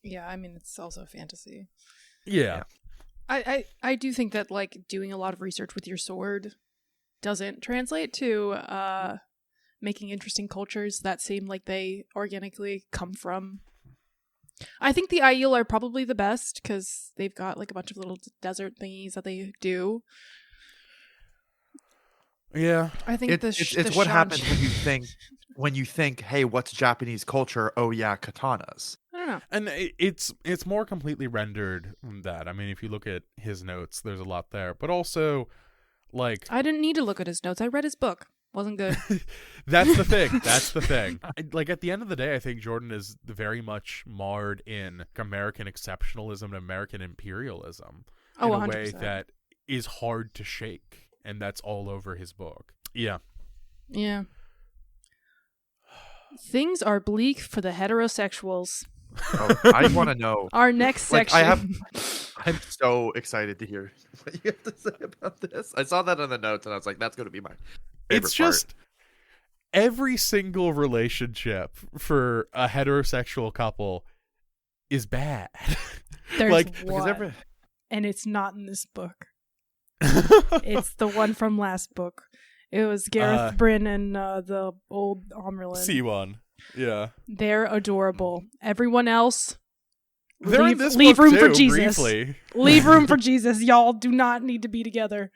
B: Yeah, I mean, it's also fantasy.
A: Yeah.
B: I do think that, like, doing a lot of research with your sword doesn't translate to making interesting cultures that seem like they organically come from... I think the Aiel are probably the best because they've got, like, a bunch of little desert thingies that they do.
A: Yeah,
B: I think
C: it's what happens when you think, hey, what's Japanese culture? Oh yeah, katanas.
B: I don't know.
A: And it's more completely rendered than that. I mean, if you look at his notes, there's a lot there, but also, like,
B: I didn't need to look at his notes. I read his book. Wasn't good.
A: That's the thing. That's the thing. Like, at the end of the day, I think Jordan is very much marred in American exceptionalism and American imperialism in a
B: 100%.
A: way that is hard to shake, and that's all over his book. Yeah.
B: Yeah. Things are bleak for the heterosexuals.
C: Oh, I want to know.
B: Our next
C: Like,
B: section.
C: I'm so excited to hear what you have to say about this. I saw that in the notes, and I was like, that's going to be my favorite
A: It's just every single relationship for a heterosexual couple is bad.
B: There's
A: like,
B: one, and it's not in this book. It's the one from last book. It was Gareth Bryn and the old Amerlin.
A: C1. Yeah.
B: They're adorable. Everyone else,
A: They're in this
B: leave
A: book
B: room
A: too,
B: for Jesus.
A: briefly.
B: Leave room for Jesus. Y'all do not need to be together.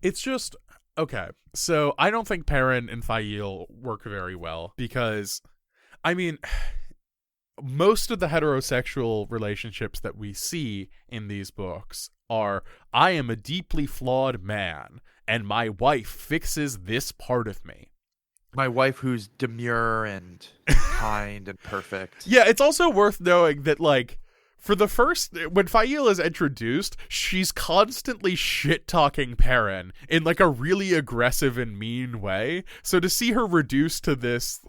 A: It's just, okay, so I don't think Perrin and Fael work very well because, I mean, most of the heterosexual relationships that we see in these books are, I am a deeply flawed man, and my wife fixes this part of me.
C: My wife, who's demure and kind and perfect.
A: Yeah, it's also worth knowing that, like, for the first, when Fael is introduced, she's constantly shit-talking Perrin in, like, a really aggressive and mean way. So to see her reduced to this,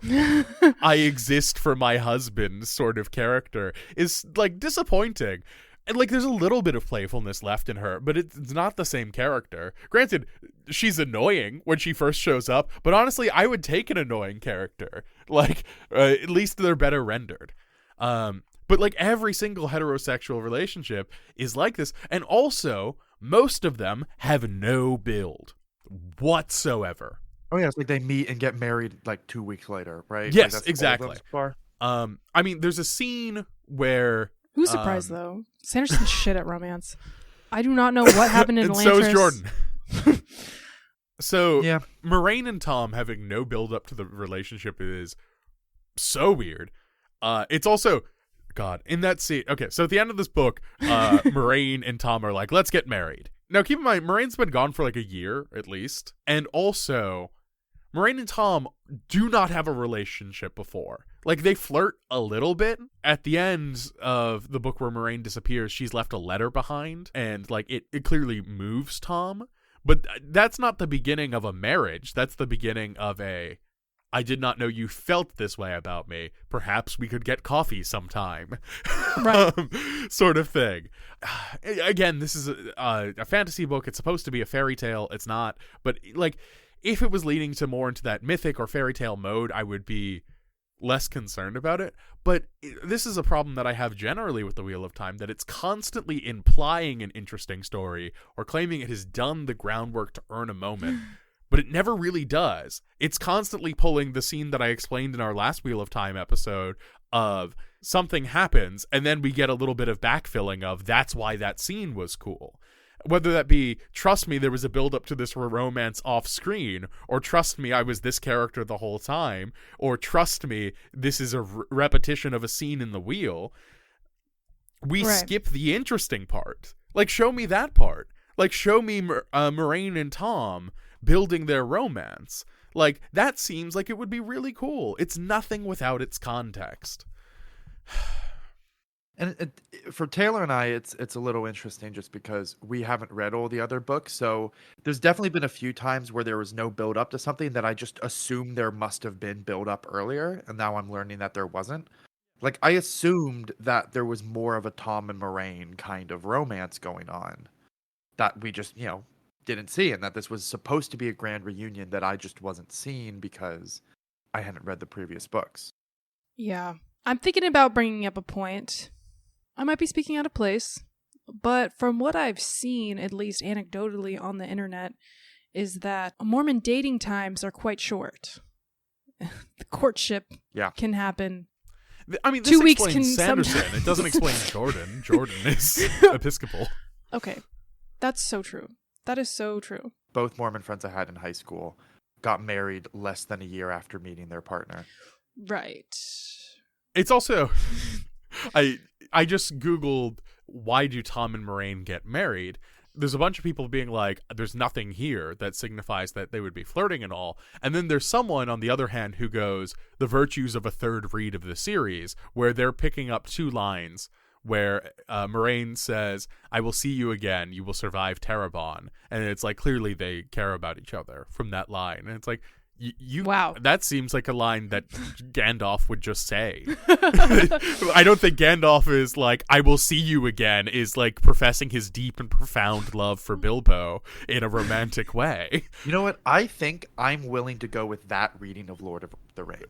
A: I exist for my husband sort of character is, like, disappointing. And, like, there's a little bit of playfulness left in her, but it's not the same character. Granted, she's annoying when she first shows up, but honestly, I would take an annoying character. Like, at least they're better rendered. But, like, every single heterosexual relationship is like this. And also, most of them have no build whatsoever.
C: Oh, yeah, it's like they meet and get married, like, 2 weeks later, right?
A: Yes,
C: like,
A: exactly.
C: So
A: I mean, there's a scene where...
B: Who's surprised, though? Sanderson's shit at romance. I do not know what happened in
A: and
B: Elantris.
A: so is Jordan. So,
C: yeah.
A: Moraine and Tom having no build-up to the relationship is so weird. It's also... God, in that scene... Okay, so at the end of this book, Moraine and Tom are like, let's get married. Now, keep in mind, Moraine's been gone for like a year, at least. And also, Moraine and Tom do not have a relationship before. Like, they flirt a little bit. At the end of the book where Moraine disappears, she's left a letter behind. And, like, it clearly moves Tom. But that's not the beginning of a marriage. That's the beginning of a... I did not know you felt this way about me. Perhaps we could get coffee sometime.
B: Right.
A: Sort of thing. Again, this is a fantasy book. It's supposed to be a fairy tale. It's not. But, like, if it was leading to more into that mythic or fairy tale mode, I would be less concerned about it. But this is a problem that I have generally with The Wheel of Time, that it's constantly implying an interesting story or claiming it has done the groundwork to earn a moment. But it never really does. It's constantly pulling the scene that I explained in our last Wheel of Time episode of something happens, and then we get a little bit of backfilling of that's why that scene was cool. Whether that be, trust me, there was a build-up to this romance off-screen, or trust me, I was this character the whole time, or trust me, this is a repetition of a scene in the wheel. We skip the interesting part. Like, show me that part. Like, show me Moraine and Tom building their romance. Like, that seems like it would be really cool. It's nothing without its context.
C: And for Taylor and I, it's a little interesting just because we haven't read all the other books. So there's definitely been a few times where there was no build up to something that I just assumed there must have been build up earlier. And now I'm learning that there wasn't. Like, I assumed that there was more of a Tom and Moraine kind of romance going on that we just, didn't see, and that this was supposed to be a grand reunion that I just wasn't seeing because I hadn't read the previous books.
B: Yeah. I'm thinking about bringing up a point. I might be speaking out of place, but from what I've seen, at least anecdotally on the internet, is that Mormon dating times are quite short. The courtship can happen.
A: I mean, this
B: 2 weeks
A: explains
B: can
A: Sanderson. It doesn't explain Jordan. Jordan is Episcopal.
B: Okay. That's so true. That is so true.
C: Both Mormon friends I had in high school got married less than a year after meeting their partner.
B: Right.
A: It's also... I just Googled, why do Tom and Moraine get married? there's a bunch of people being like, there's nothing here that signifies that they would be flirting and all. And then there's someone, on the other hand, who goes, the virtues of a third read of the series, where they're picking up 2 lines where Moraine says, I will see you again, you will survive Terabon. And it's like, clearly they care about each other from that line. And it's like,
B: wow,
A: that seems like a line that Gandalf would just say. I don't think Gandalf is like, I will see you again, is like professing his deep and profound love for Bilbo in a romantic way.
C: You know what? I think I'm willing to go with that reading of Lord of the Rings.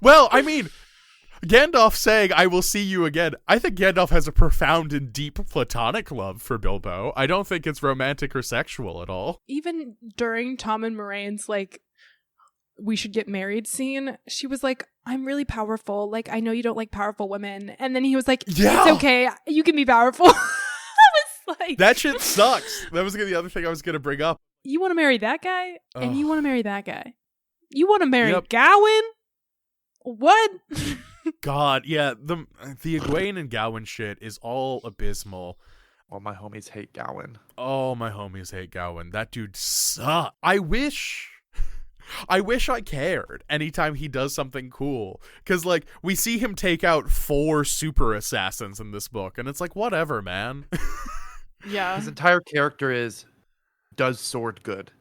A: Well, I mean, Gandalf saying, I will see you again. I think Gandalf has a profound and deep platonic love for Bilbo. I don't think it's romantic or sexual at all.
B: Even during Tom and Moraine's, like, we should get married scene, she was like, I'm really powerful. Like, I know you don't like powerful women. And then he was like,
A: yeah,
B: it's okay. You can be powerful. I was like,
A: that shit sucks. That was the other thing I was going to bring up.
B: You want to marry that guy?
A: Ugh.
B: And you want to marry that guy? You want to marry
A: Yep.
B: Gawain? What?
A: God, yeah, the Egwene and Gawain shit is all abysmal.
C: Well, my homies hate Gawain.
A: Oh, my homies hate Gawain. That dude sucks. I wish I cared anytime he does something cool. Because, like, we see him take out 4 super assassins in this book, and it's like, whatever, man.
B: Yeah.
C: His entire character is, does sword good.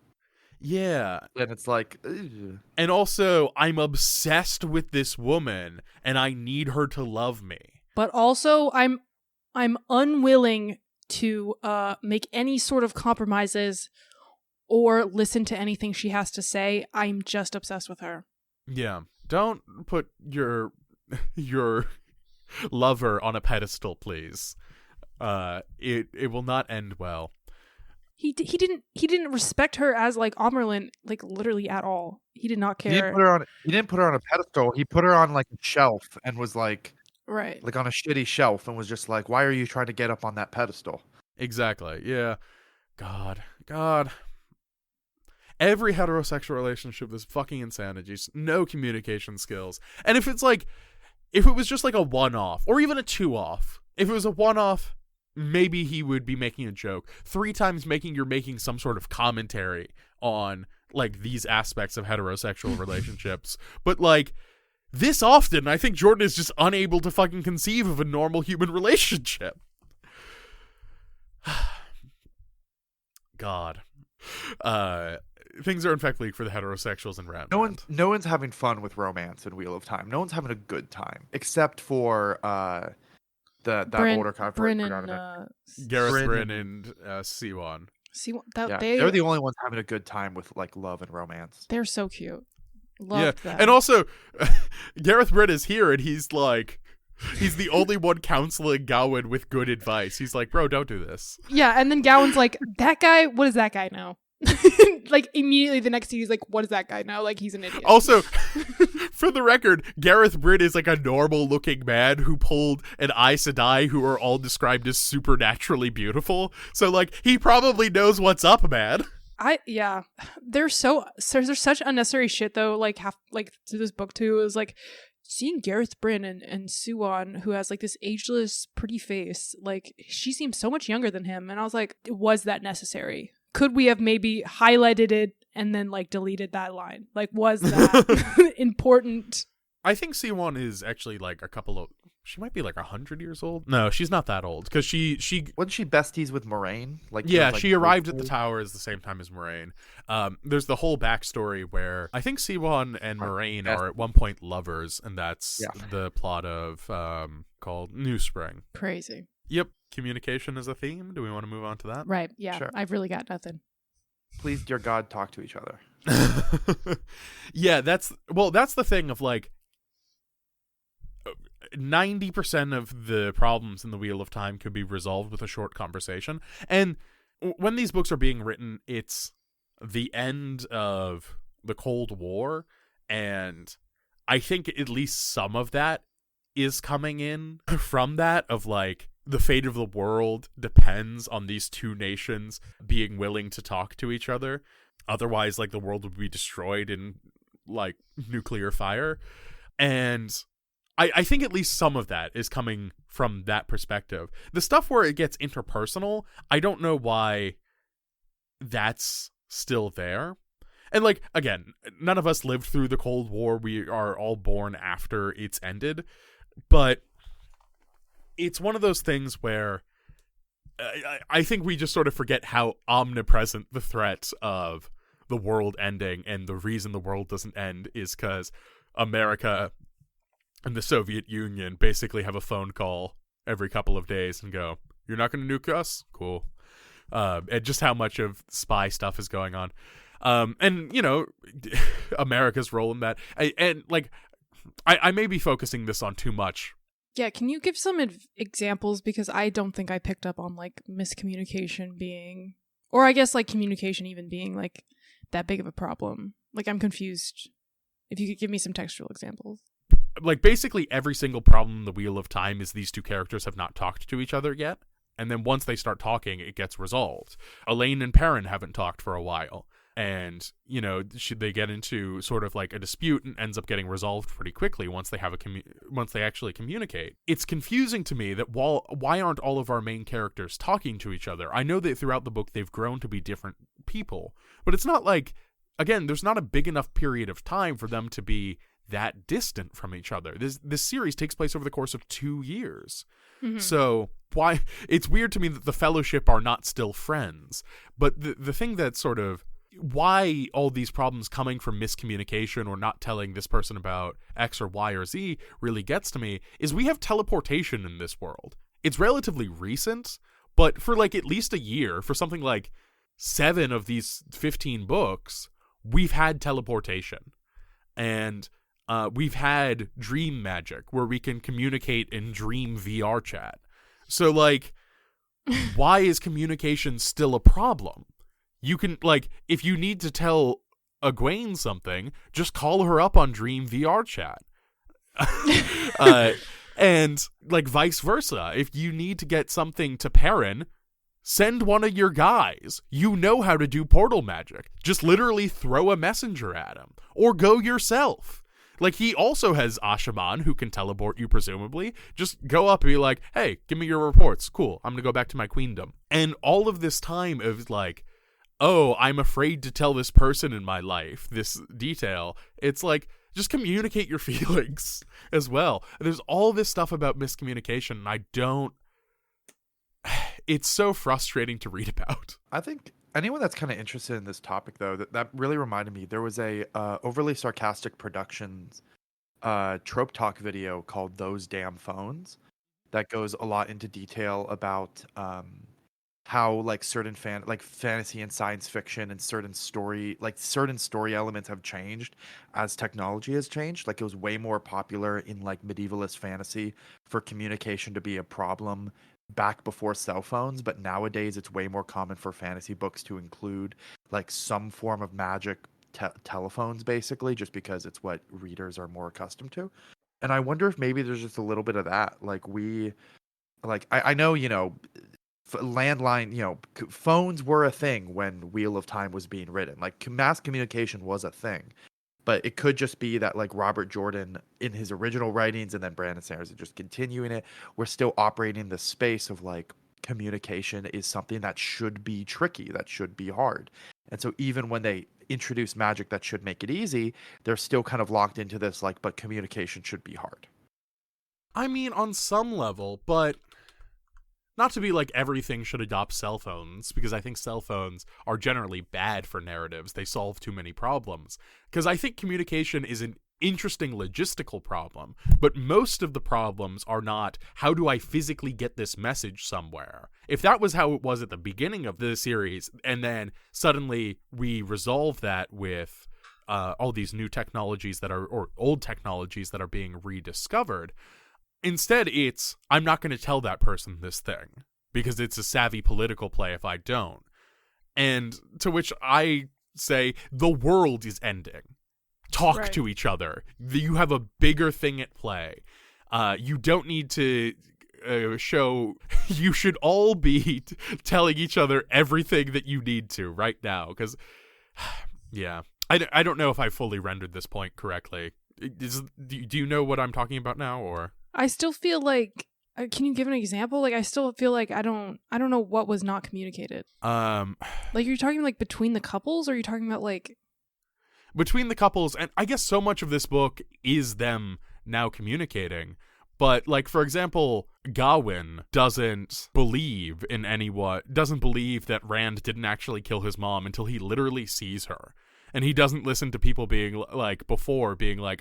A: Yeah.
C: And it's like, ugh.
A: And also, I'm obsessed with this woman, and I need her to love me.
B: But also, I'm unwilling to make any sort of compromises or listen to anything she has to say. I'm just obsessed with her.
A: Yeah. Don't put your lover on a pedestal, please. It will not end well.
B: He didn't respect her as like Amerlin, like literally at all. He did not care.
C: He didn't put her on a pedestal. He put her on like a shelf and was like,
B: right,
C: like on a shitty shelf, and was just like, why are you trying to get up on that pedestal?
A: Exactly. Yeah. God. Every heterosexual relationship is fucking insanity. Just no communication skills. And if it was just like a one-off or even a two-off, if it was a one-off, maybe he would be making a joke. 3 times you're making some sort of commentary on like these aspects of heterosexual relationships. But like this often, I think Jordan is just unable to fucking conceive of a normal human relationship. God. Things are in fact bleak for the heterosexuals in round.
C: No one's having fun with romance in Wheel of Time. No one's having a good time except for that older guy.
A: Gareth Bryn and Siwan.
C: They're the only ones having a good time with like love and romance.
B: They're so cute. Loved them.
A: And also Gareth Bryn is here and he's like, he's the only one counseling Gawain with good advice. He's like, bro, don't do this.
B: Yeah, and then Gawain's like, that guy, what does that guy know? Like immediately the next scene he's like, what does that guy know? Like he's an idiot.
A: Also, for the record, Gareth Bryn is like a normal looking man who pulled an Aes Sedai who are all described as supernaturally beautiful. So like he probably knows what's up, man.
B: There's such unnecessary shit though. Like through this book too is like seeing Gareth Bryn and Siwan, who has like this ageless pretty face. Like she seems so much younger than him, and I was like, was that necessary? Could we have maybe highlighted it and then like deleted that line? Like, was that important?
A: I think Siwan is actually like she might be like 100 years old. No, she's not that old because she
C: wasn't she besties with Moraine?
A: She arrived at the tower at the same time as Moraine. There's the whole backstory where I think Siwan and Moraine are at one point lovers, and that's the plot of called New Spring.
B: Crazy.
A: Yep. Communication is a theme. Do we want to move on to that?
B: Right. Yeah.
C: Sure.
B: I've really got nothing.
C: Please, dear God, talk to each other.
A: Yeah, that's the thing of like 90% of the problems in the Wheel of Time could be resolved with a short conversation. And when these books are being written, it's the end of the Cold War, and I think at least some of that is coming in from that of like the fate of the world depends on these two nations being willing to talk to each other. Otherwise, like the world would be destroyed in like nuclear fire. And I think at least some of that is coming from that perspective. The stuff where it gets interpersonal, I don't know why that's still there. And, like, again, none of us lived through the Cold War. We are all born after it's ended. But it's one of those things where I think we just sort of forget how omnipresent the threat of the world ending and the reason the world doesn't end is because America and the Soviet Union basically have a phone call every couple of days and go, "You're not going to nuke us? Cool." And just how much of spy stuff is going on. And, you know, America's role in that. I may be focusing this on too much.
B: Yeah, can you give some examples? Because I don't think I picked up on, like, miscommunication being, or I guess, like, communication even being, like, that big of a problem. Like, I'm confused. If you could give me some textual examples.
A: Like, basically every single problem in the Wheel of Time is these two characters have not talked to each other yet. And then once they start talking, it gets resolved. Elaine and Perrin haven't talked for a while. And, you know, they get into sort of like a dispute and ends up getting resolved pretty quickly once they have once they actually communicate. It's confusing to me that why aren't all of our main characters talking to each other? I know that throughout the book they've grown to be different people, but it's not like, again, there's not a big enough period of time for them to be that distant from each other. This series takes place over the course of 2 years. Mm-hmm. So why it's weird to me that the Fellowship are not still friends. But the thing that sort of why all these problems coming from miscommunication or not telling this person about X or Y or Z really gets to me is we have teleportation in this world. It's relatively recent, but for like at least a year, for something like 7 of these 15 books, we've had teleportation. And we've had dream magic where we can communicate in dream VR chat. So, like, why is communication still a problem? You can, like, if you need to tell Egwene something, just call her up on dream VR chat. And, like, vice versa. If you need to get something to Perrin, send one of your guys. You know how to do portal magic. Just literally throw a messenger at him. Or go yourself. Like, he also has Ashaman, who can teleport you, presumably. Just go up and be like, "Hey, give me your reports. Cool, I'm gonna go back to my queendom." And all of this time of, like, oh, I'm afraid to tell this person in my life this detail. It's like, just communicate your feelings as well. There's all this stuff about miscommunication, and I don't... It's so frustrating to read about.
C: I think anyone that's kind of interested in this topic, though, that really reminded me. There was a Overly Sarcastic Productions trope talk video called Those Damn Phones that goes a lot into detail about how, like, certain fantasy and science fiction and certain story elements have changed as technology has changed. Like, it was way more popular in, like, medievalist fantasy for communication to be a problem back before cell phones, but nowadays it's way more common for fantasy books to include, like, some form of magic telephones, basically, just because it's what readers are more accustomed to. And I wonder if maybe there's just a little bit of that. Like, I know, you know, landline, you know, phones were a thing when Wheel of Time was being written. Like, mass communication was a thing. But it could just be that, like, Robert Jordan in his original writings and then Brandon Sanderson just continuing it, we're still operating in the space of, like, communication is something that should be tricky, that should be hard. And so even when they introduce magic that should make it easy, they're still kind of locked into this, like, but communication should be hard.
A: I mean, on some level, but not to be like everything should adopt cell phones, because I think cell phones are generally bad for narratives. They solve too many problems. Because I think communication is an interesting logistical problem, but most of the problems are not, how do I physically get this message somewhere? If that was how it was at the beginning of the series, and then suddenly we resolve that with all these new technologies that are, or old technologies that are being rediscovered, instead, it's, I'm not going to tell that person this thing because it's a savvy political play if I don't. And to which I say, the world is ending. Talk to each other. You have a bigger thing at play. You don't need to show, you should all be telling each other everything that you need to right now. Because, yeah, I don't know if I fully rendered this point correctly. do you know what I'm talking about now, or?
B: I still feel like, can you give an example? Like, I still feel like I don't know what was not communicated. Like, you're talking like between the couples, or are you talking about like
A: between the couples? And I guess so much of this book is them now communicating. But, like, for example, Gawain doesn't believe that Rand didn't actually kill his mom until he literally sees her. And he doesn't listen to people being like,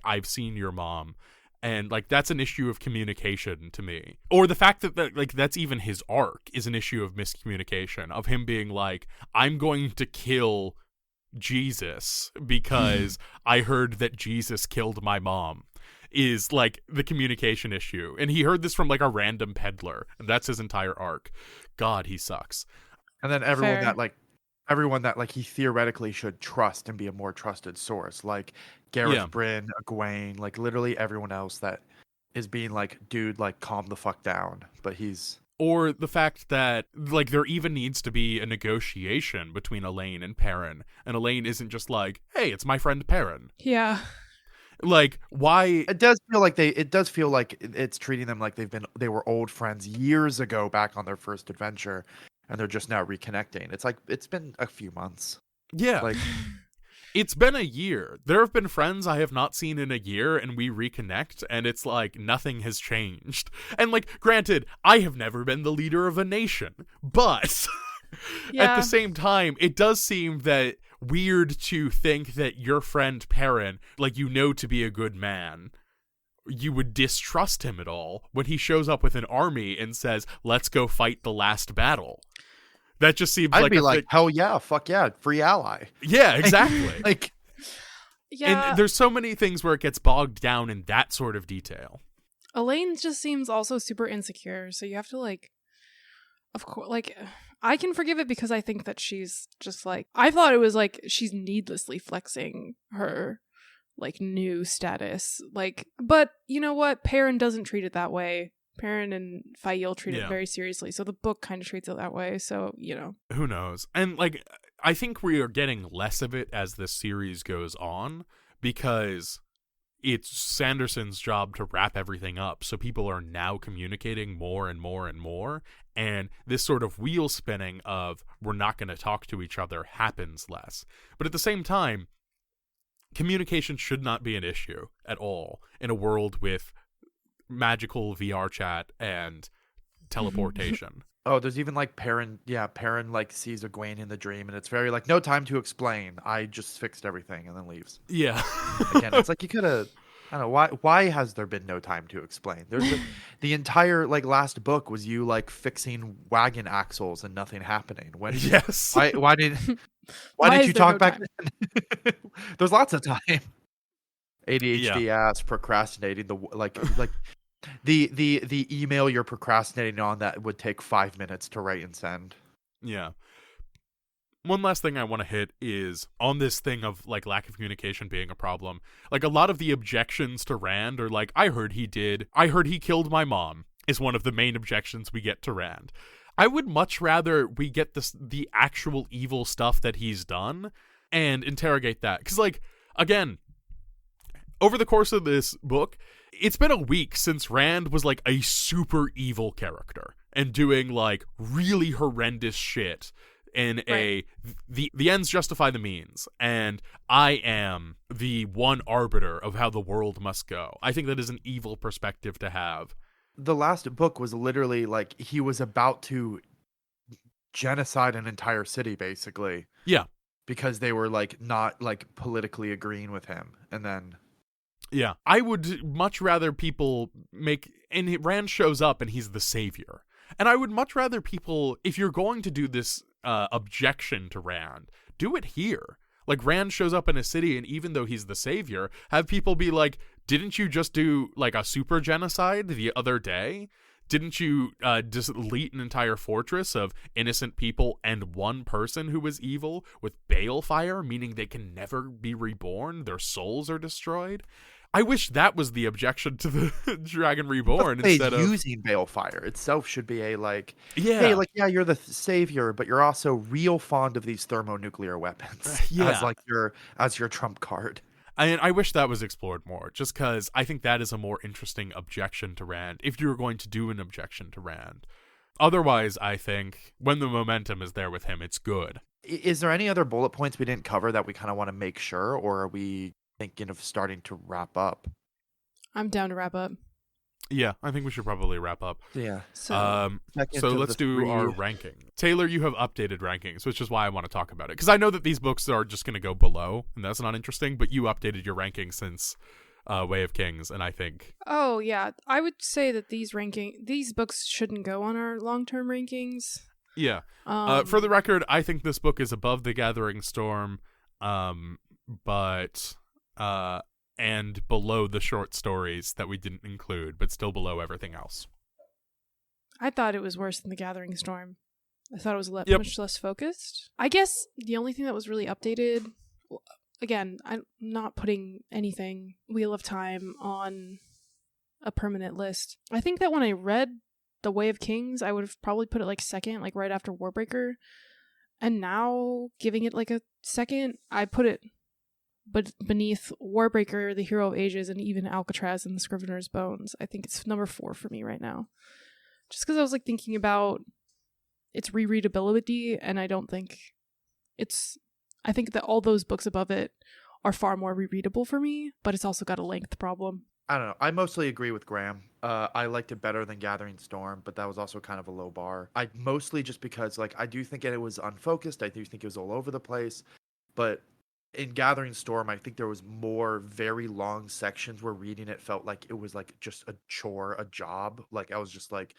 A: I've seen your mom. And, like, that's an issue of communication to me. Or the fact that like, that's even his arc is an issue of miscommunication, of him being like, I'm going to kill Jesus because I heard that Jesus killed my mom, is like the communication issue. And he heard this from like a random peddler, and that's his entire arc. God, he sucks.
C: And then everyone that he theoretically should trust and be a more trusted source, like Gareth Bryn, Egwene, like literally everyone else that is being like, dude, like calm the fuck down. But he's...
A: Or the fact that, like, there even needs to be a negotiation between Elaine and Perrin, and Elaine isn't just like, hey, it's my friend Perrin.
B: Yeah.
A: Like, why?
C: It does feel like it's treating them like they were old friends years ago back on their first adventure, and they're just now reconnecting. It's like, it's been a few months.
A: Yeah.
C: Like,
A: it's been a year. There have been friends I have not seen in a year, and we reconnect, and it's like nothing has changed. And, like, granted, I have never been the leader of a nation, but at the same time, it does seem that weird to think that your friend Perrin, like, to be a good man, you would distrust him at all when he shows up with an army and says, let's go fight the last battle. That just seems
C: I'd be like, hell yeah, fuck yeah, free ally.
A: Yeah, exactly.
C: Like,
B: yeah.
A: And there's so many things where it gets bogged down in that sort of detail.
B: Elaine just seems also super insecure, so you have to, like, of course, like, I can forgive it because I think that she's just like, I thought it was like she's needlessly flexing her like new status, like, but you know what? Perrin doesn't treat it that way. Perrin and Fael treat it very seriously, so the book kind of treats it that way, so, Who
A: knows? And, like, I think we are getting less of it as this series goes on, because it's Sanderson's job to wrap everything up, so people are now communicating more and more and more, and this sort of wheel spinning of we're not going to talk to each other happens less. But at the same time, communication should not be an issue at all in a world with magical VR chat and teleportation.
C: Oh, there's even like Perrin like sees Egwene in the dream, and it's very like, no time to explain, I just fixed everything, and then leaves.
A: Yeah.
C: Again, it's like, you could have, I don't know, why has there been no time to explain? There's the entire like last book was you like fixing wagon axles and nothing happening.
A: Yes.
C: Why did you talk back then? There's lots of time. ADHD ass procrastinating, the email you're procrastinating on that would take 5 minutes to write and send.
A: Yeah. One last thing I want to hit is on this thing of like lack of communication being a problem. Like, a lot of the objections to Rand are like, I heard he killed my mom, is one of the main objections we get to Rand. I would much rather we get the actual evil stuff that he's done and interrogate that. Because, like, again, over the course of this book, it's been a week since Rand was like a right. evil character and doing like really horrendous shit in the ends justify the means, and I am the one arbiter of how the world must go. I think that is an evil perspective to have.
C: The last book was literally like he was about to genocide an entire city, basically.
A: Yeah.
C: Because they were like not like politically agreeing with him, and then
A: yeah, I would much rather people and Rand shows up and he's the savior. And I would much rather people, if you're going to do this objection to Rand, do it here. Like, Rand shows up in a city, and even though he's the savior, have people be like, didn't you just do like a super genocide the other day? Didn't you just delete an entire fortress of innocent people and one person who was evil with balefire, meaning they can never be reborn? Their souls are destroyed? I wish that was the objection to the Dragon Reborn instead of
C: using balefire itself should be a like, hey, like, yeah, you're the savior, but you're also real fond of these thermonuclear weapons as your trump card.
A: I wish that was explored more, just because I think that is a more interesting objection to Rand, if you're going to do an objection to Rand. Otherwise, I think when the momentum is there with him, it's good.
C: Is there any other bullet points we didn't cover that we kind of want to make sure, or are we thinking of starting to wrap up?
B: I'm down to wrap up.
A: Yeah, I think we should probably wrap up.
C: Yeah.
A: So let's do our ranking. Taylor, you have updated rankings, which is why I want to talk about it. Because I know that these books are just going to go below, and that's not interesting, but you updated your rankings since Way of Kings, and I think...
B: Oh, yeah. I would say that these books shouldn't go on our long-term rankings.
A: Yeah. For the record, I think this book is above The Gathering Storm, but... and below the short stories that we didn't include, but still below everything else.
B: I thought it was worse than The Gathering Storm. I thought it was much less focused. I guess the only thing that was really updated... Again, I'm not putting anything Wheel of Time on a permanent list. I think that when I read The Way of Kings, I would have probably put it like second, like right after Warbreaker. And now, giving it like a second, I put it beneath Warbreaker, The Hero of Ages, and even Alcatraz and the Scrivener's Bones. I think it's number 4 for me right now. Just because I was like thinking about its rereadability, and I don't think it's... I think that all those books above it are far more rereadable for me, but it's also got a length problem.
C: I don't know. I mostly agree with Graham. I liked it better than Gathering Storm, but that was also kind of a low bar. I mostly just because, like, I do think it was unfocused. I do think it was all over the place. But in Gathering Storm, I think there was more very long sections where reading it felt like it was like just a chore, a job. Like I was just like,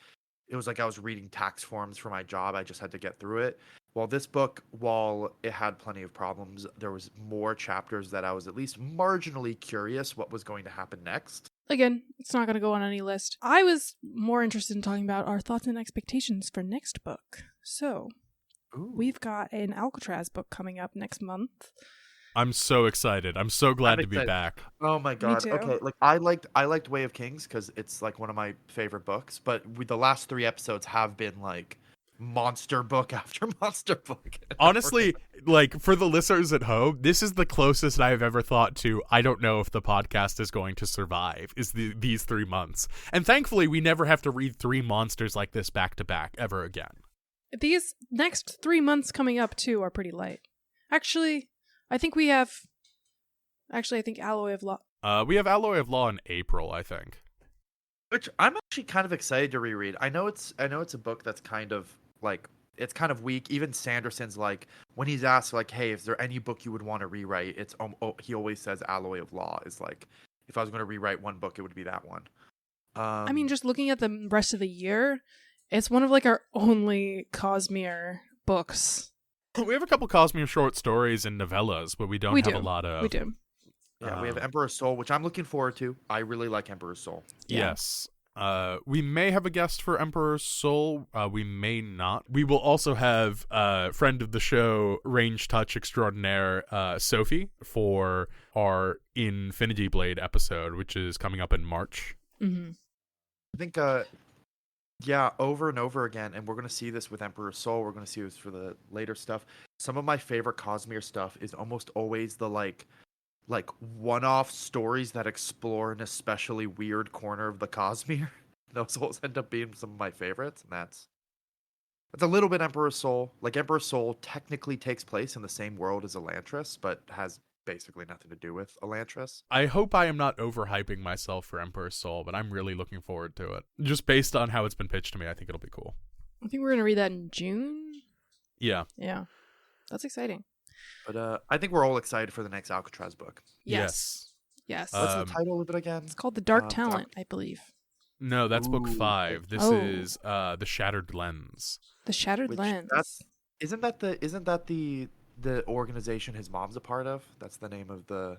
C: it was like I was reading tax forms for my job. I just had to get through it. While this book, while it had plenty of problems, there was more chapters that I was at least marginally curious what was going to happen next.
B: Again, it's not going to go on any list. I was more interested in talking about our thoughts and expectations for next book. So, we've got an Alcatraz book coming up next month.
A: I'm so excited. I'm so glad to be back.
C: Oh my god. Okay, like I liked Way of Kings because it's like one of my favorite books, but the last 3 episodes have been like monster book after monster book.
A: Honestly, like for the listeners at home, this is the closest I've ever thought to I don't know if the podcast is going to survive is these 3 months. And thankfully we never have to read 3 monsters like this back to back ever again.
B: These next 3 months coming up too are pretty light. Actually, I think Alloy of Law.
A: We have Alloy of Law in April, I think.
C: Which I'm actually kind of excited to reread. I know it's a book that's kind of like it's kind of weak. Even Sanderson's like when he's asked like, "Hey, is there any book you would want to rewrite?" It's he always says Alloy of Law is like if I was going to rewrite one book, it would be that one.
B: I mean, just looking at the rest of the year, it's one of like our only Cosmere books.
A: We have a couple Cosmere short stories and novellas, but we don't have a lot of.
B: We do.
C: Yeah, we have Emperor's Soul, which I'm looking forward to. I really like Emperor's Soul.
B: Yeah.
A: Yes. We may have a guest for Emperor's Soul. We may not. We will also have friend of the show, Range Touch Extraordinaire, Sophie, for our Infinity Blade episode, which is coming up in March.
B: Mm-hmm.
C: I think, yeah, over and over again, and we're going to see this with Emperor's Soul. We're going to see this for the later stuff. Some of my favorite Cosmere stuff is almost always the, like one-off stories that explore an especially weird corner of the Cosmere. Those always end up being some of my favorites, and that's a little bit Emperor's Soul. Like Emperor's Soul technically takes place in the same world as Elantris, but has basically nothing to do with Elantris.
A: I hope I am not overhyping myself for Emperor's Soul, but I'm really looking forward to it. Just based on how it's been pitched to me, I think it'll be cool.
B: I think we're going to read that in June.
A: Yeah.
B: Yeah. That's exciting.
C: But I think we're all excited for the next Alcatraz book.
B: Yes.
C: What's the title of it again?
B: It's called The Dark Talent, I believe.
A: No, that's book 5. This is The Shattered Lens.
B: The Shattered Lens.
C: Isn't that the organization his mom's a part of? That's the name of the...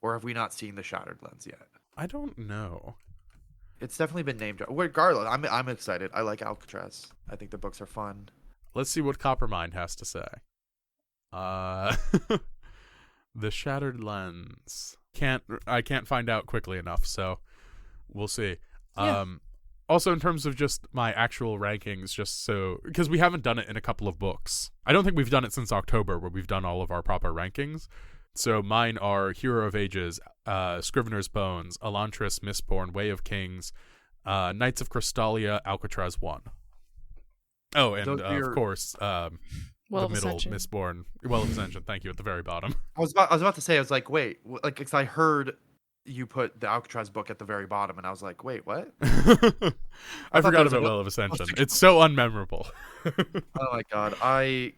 C: Or have we not seen The Shattered Lens yet?
A: I don't know.
C: It's definitely been named. Regardless, I'm excited. I like Alcatraz. I think the books are fun.
A: Let's see what Coppermind has to say. The Shattered Lens. I can't find out quickly enough, so we'll see.
B: Yeah.
A: Also, in terms of just my actual rankings, just so because we haven't done it in a couple of books. I don't think we've done it since October, where we've done all of our proper rankings. So mine are Hero of Ages, Scrivener's Bones, Elantris, Mistborn, Way of Kings, Knights of Crystalia, Alcatraz 1. Oh, and of course, the middle, Mistborn, Well of Ascension. Thank you, at the very bottom.
C: I was about to say, I was like, wait, like, because I heard you put the Alcatraz book at the very bottom, and I was like, wait, what?
A: I forgot about Well of Ascension. It's so unmemorable.
C: Oh my god, I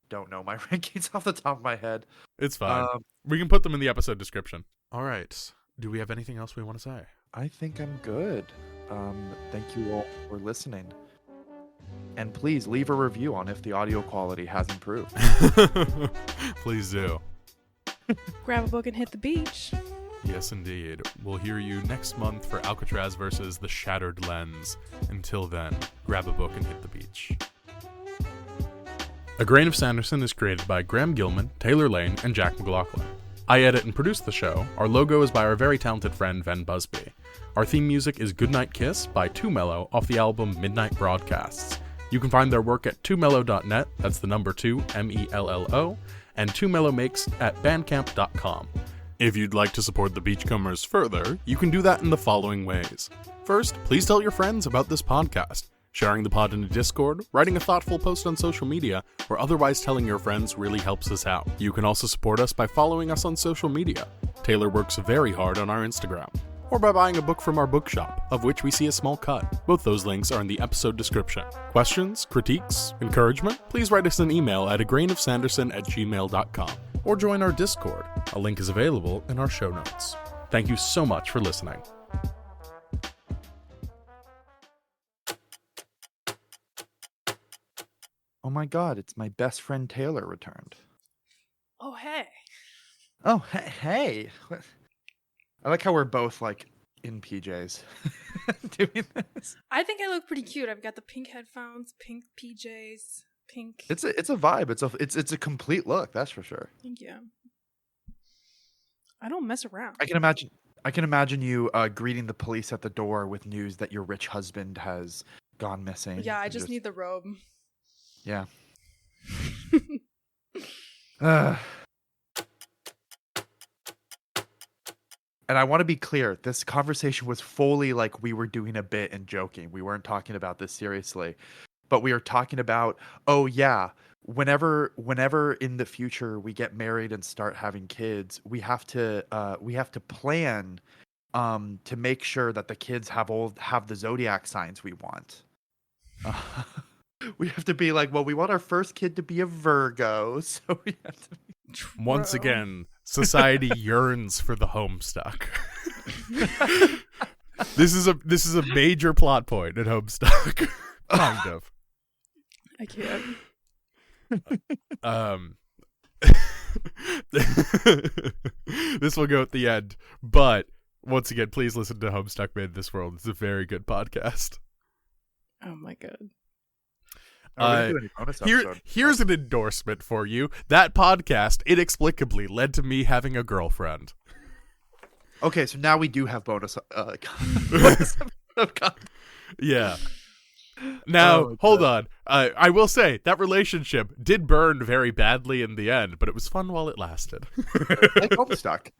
C: don't know my rankings off the top of my head.
A: It's fine. We can put them in the episode description. All right. Do we have anything else we want to say?
C: I think I'm good. Thank you all for listening. And please leave a review on if the audio quality has improved.
A: Please do.
B: Grab a book and hit the beach.
A: Yes, indeed. We'll hear you next month for Alcatraz versus The Shattered Lens. Until then, grab a book and hit the beach. A Grain of Sanderson is created by Graham Gilman, Taylor Lane, and Jack McLaughlin. I edit and produce the show. Our logo is by our very talented friend Ven Busby. Our theme music is Goodnight Kiss by Too Mellow off the album Midnight Broadcasts. You can find their work at twomellow.net, that's the number 2, MELLO, and twomellowmakes at bandcamp.com. If you'd like to support the Beachcombers further, you can do that in the following ways. First, please tell your friends about this podcast. Sharing the pod in a Discord, writing a thoughtful post on social media, or otherwise telling your friends really helps us out. You can also support us by following us on social media. Taylor works very hard on our Instagram. Or by buying a book from our bookshop, of which we see a small cut. Both those links are in the episode description. Questions, critiques, encouragement? Please write us an email at agrainofsanderson@gmail.com. Or join our Discord. A link is available in our show notes. Thank you so much for listening.
C: Oh my god, it's my best friend Taylor returned.
B: Oh, hey.
C: Oh, hey. What? I like how we're both, like, in PJs doing this.
B: I think I look pretty cute. I've got the pink headphones, pink PJs, pink.
C: It's a vibe. It's a complete look, that's for sure.
B: Thank you. I don't mess around.
C: I can imagine you greeting the police at the door with news that your rich husband has gone missing.
B: Yeah, I just need the robe.
C: Yeah. And I want to be clear, this conversation was fully like we were doing a bit and joking. We weren't talking about this seriously. But we are talking about, oh yeah, whenever in the future we get married and start having kids, we have to plan to make sure that the kids have the zodiac signs we want. We have to be like, well, we want our first kid to be a Virgo, so we have to be...
A: Once again, society yearns for the Homestuck. This is a major plot point in Homestuck. Kind of.
B: I can't.
A: This will go at the end, but once again, please listen to Homestuck Made in This World. It's a very good podcast.
B: Oh my god.
A: Here's an endorsement for you. That podcast inexplicably led to me having a girlfriend.
C: Okay, so now we do have bonus.
A: Yeah. Now, hold on. I will say that relationship did burn very badly in the end, but it was fun while it lasted.
C: Like Homestuck.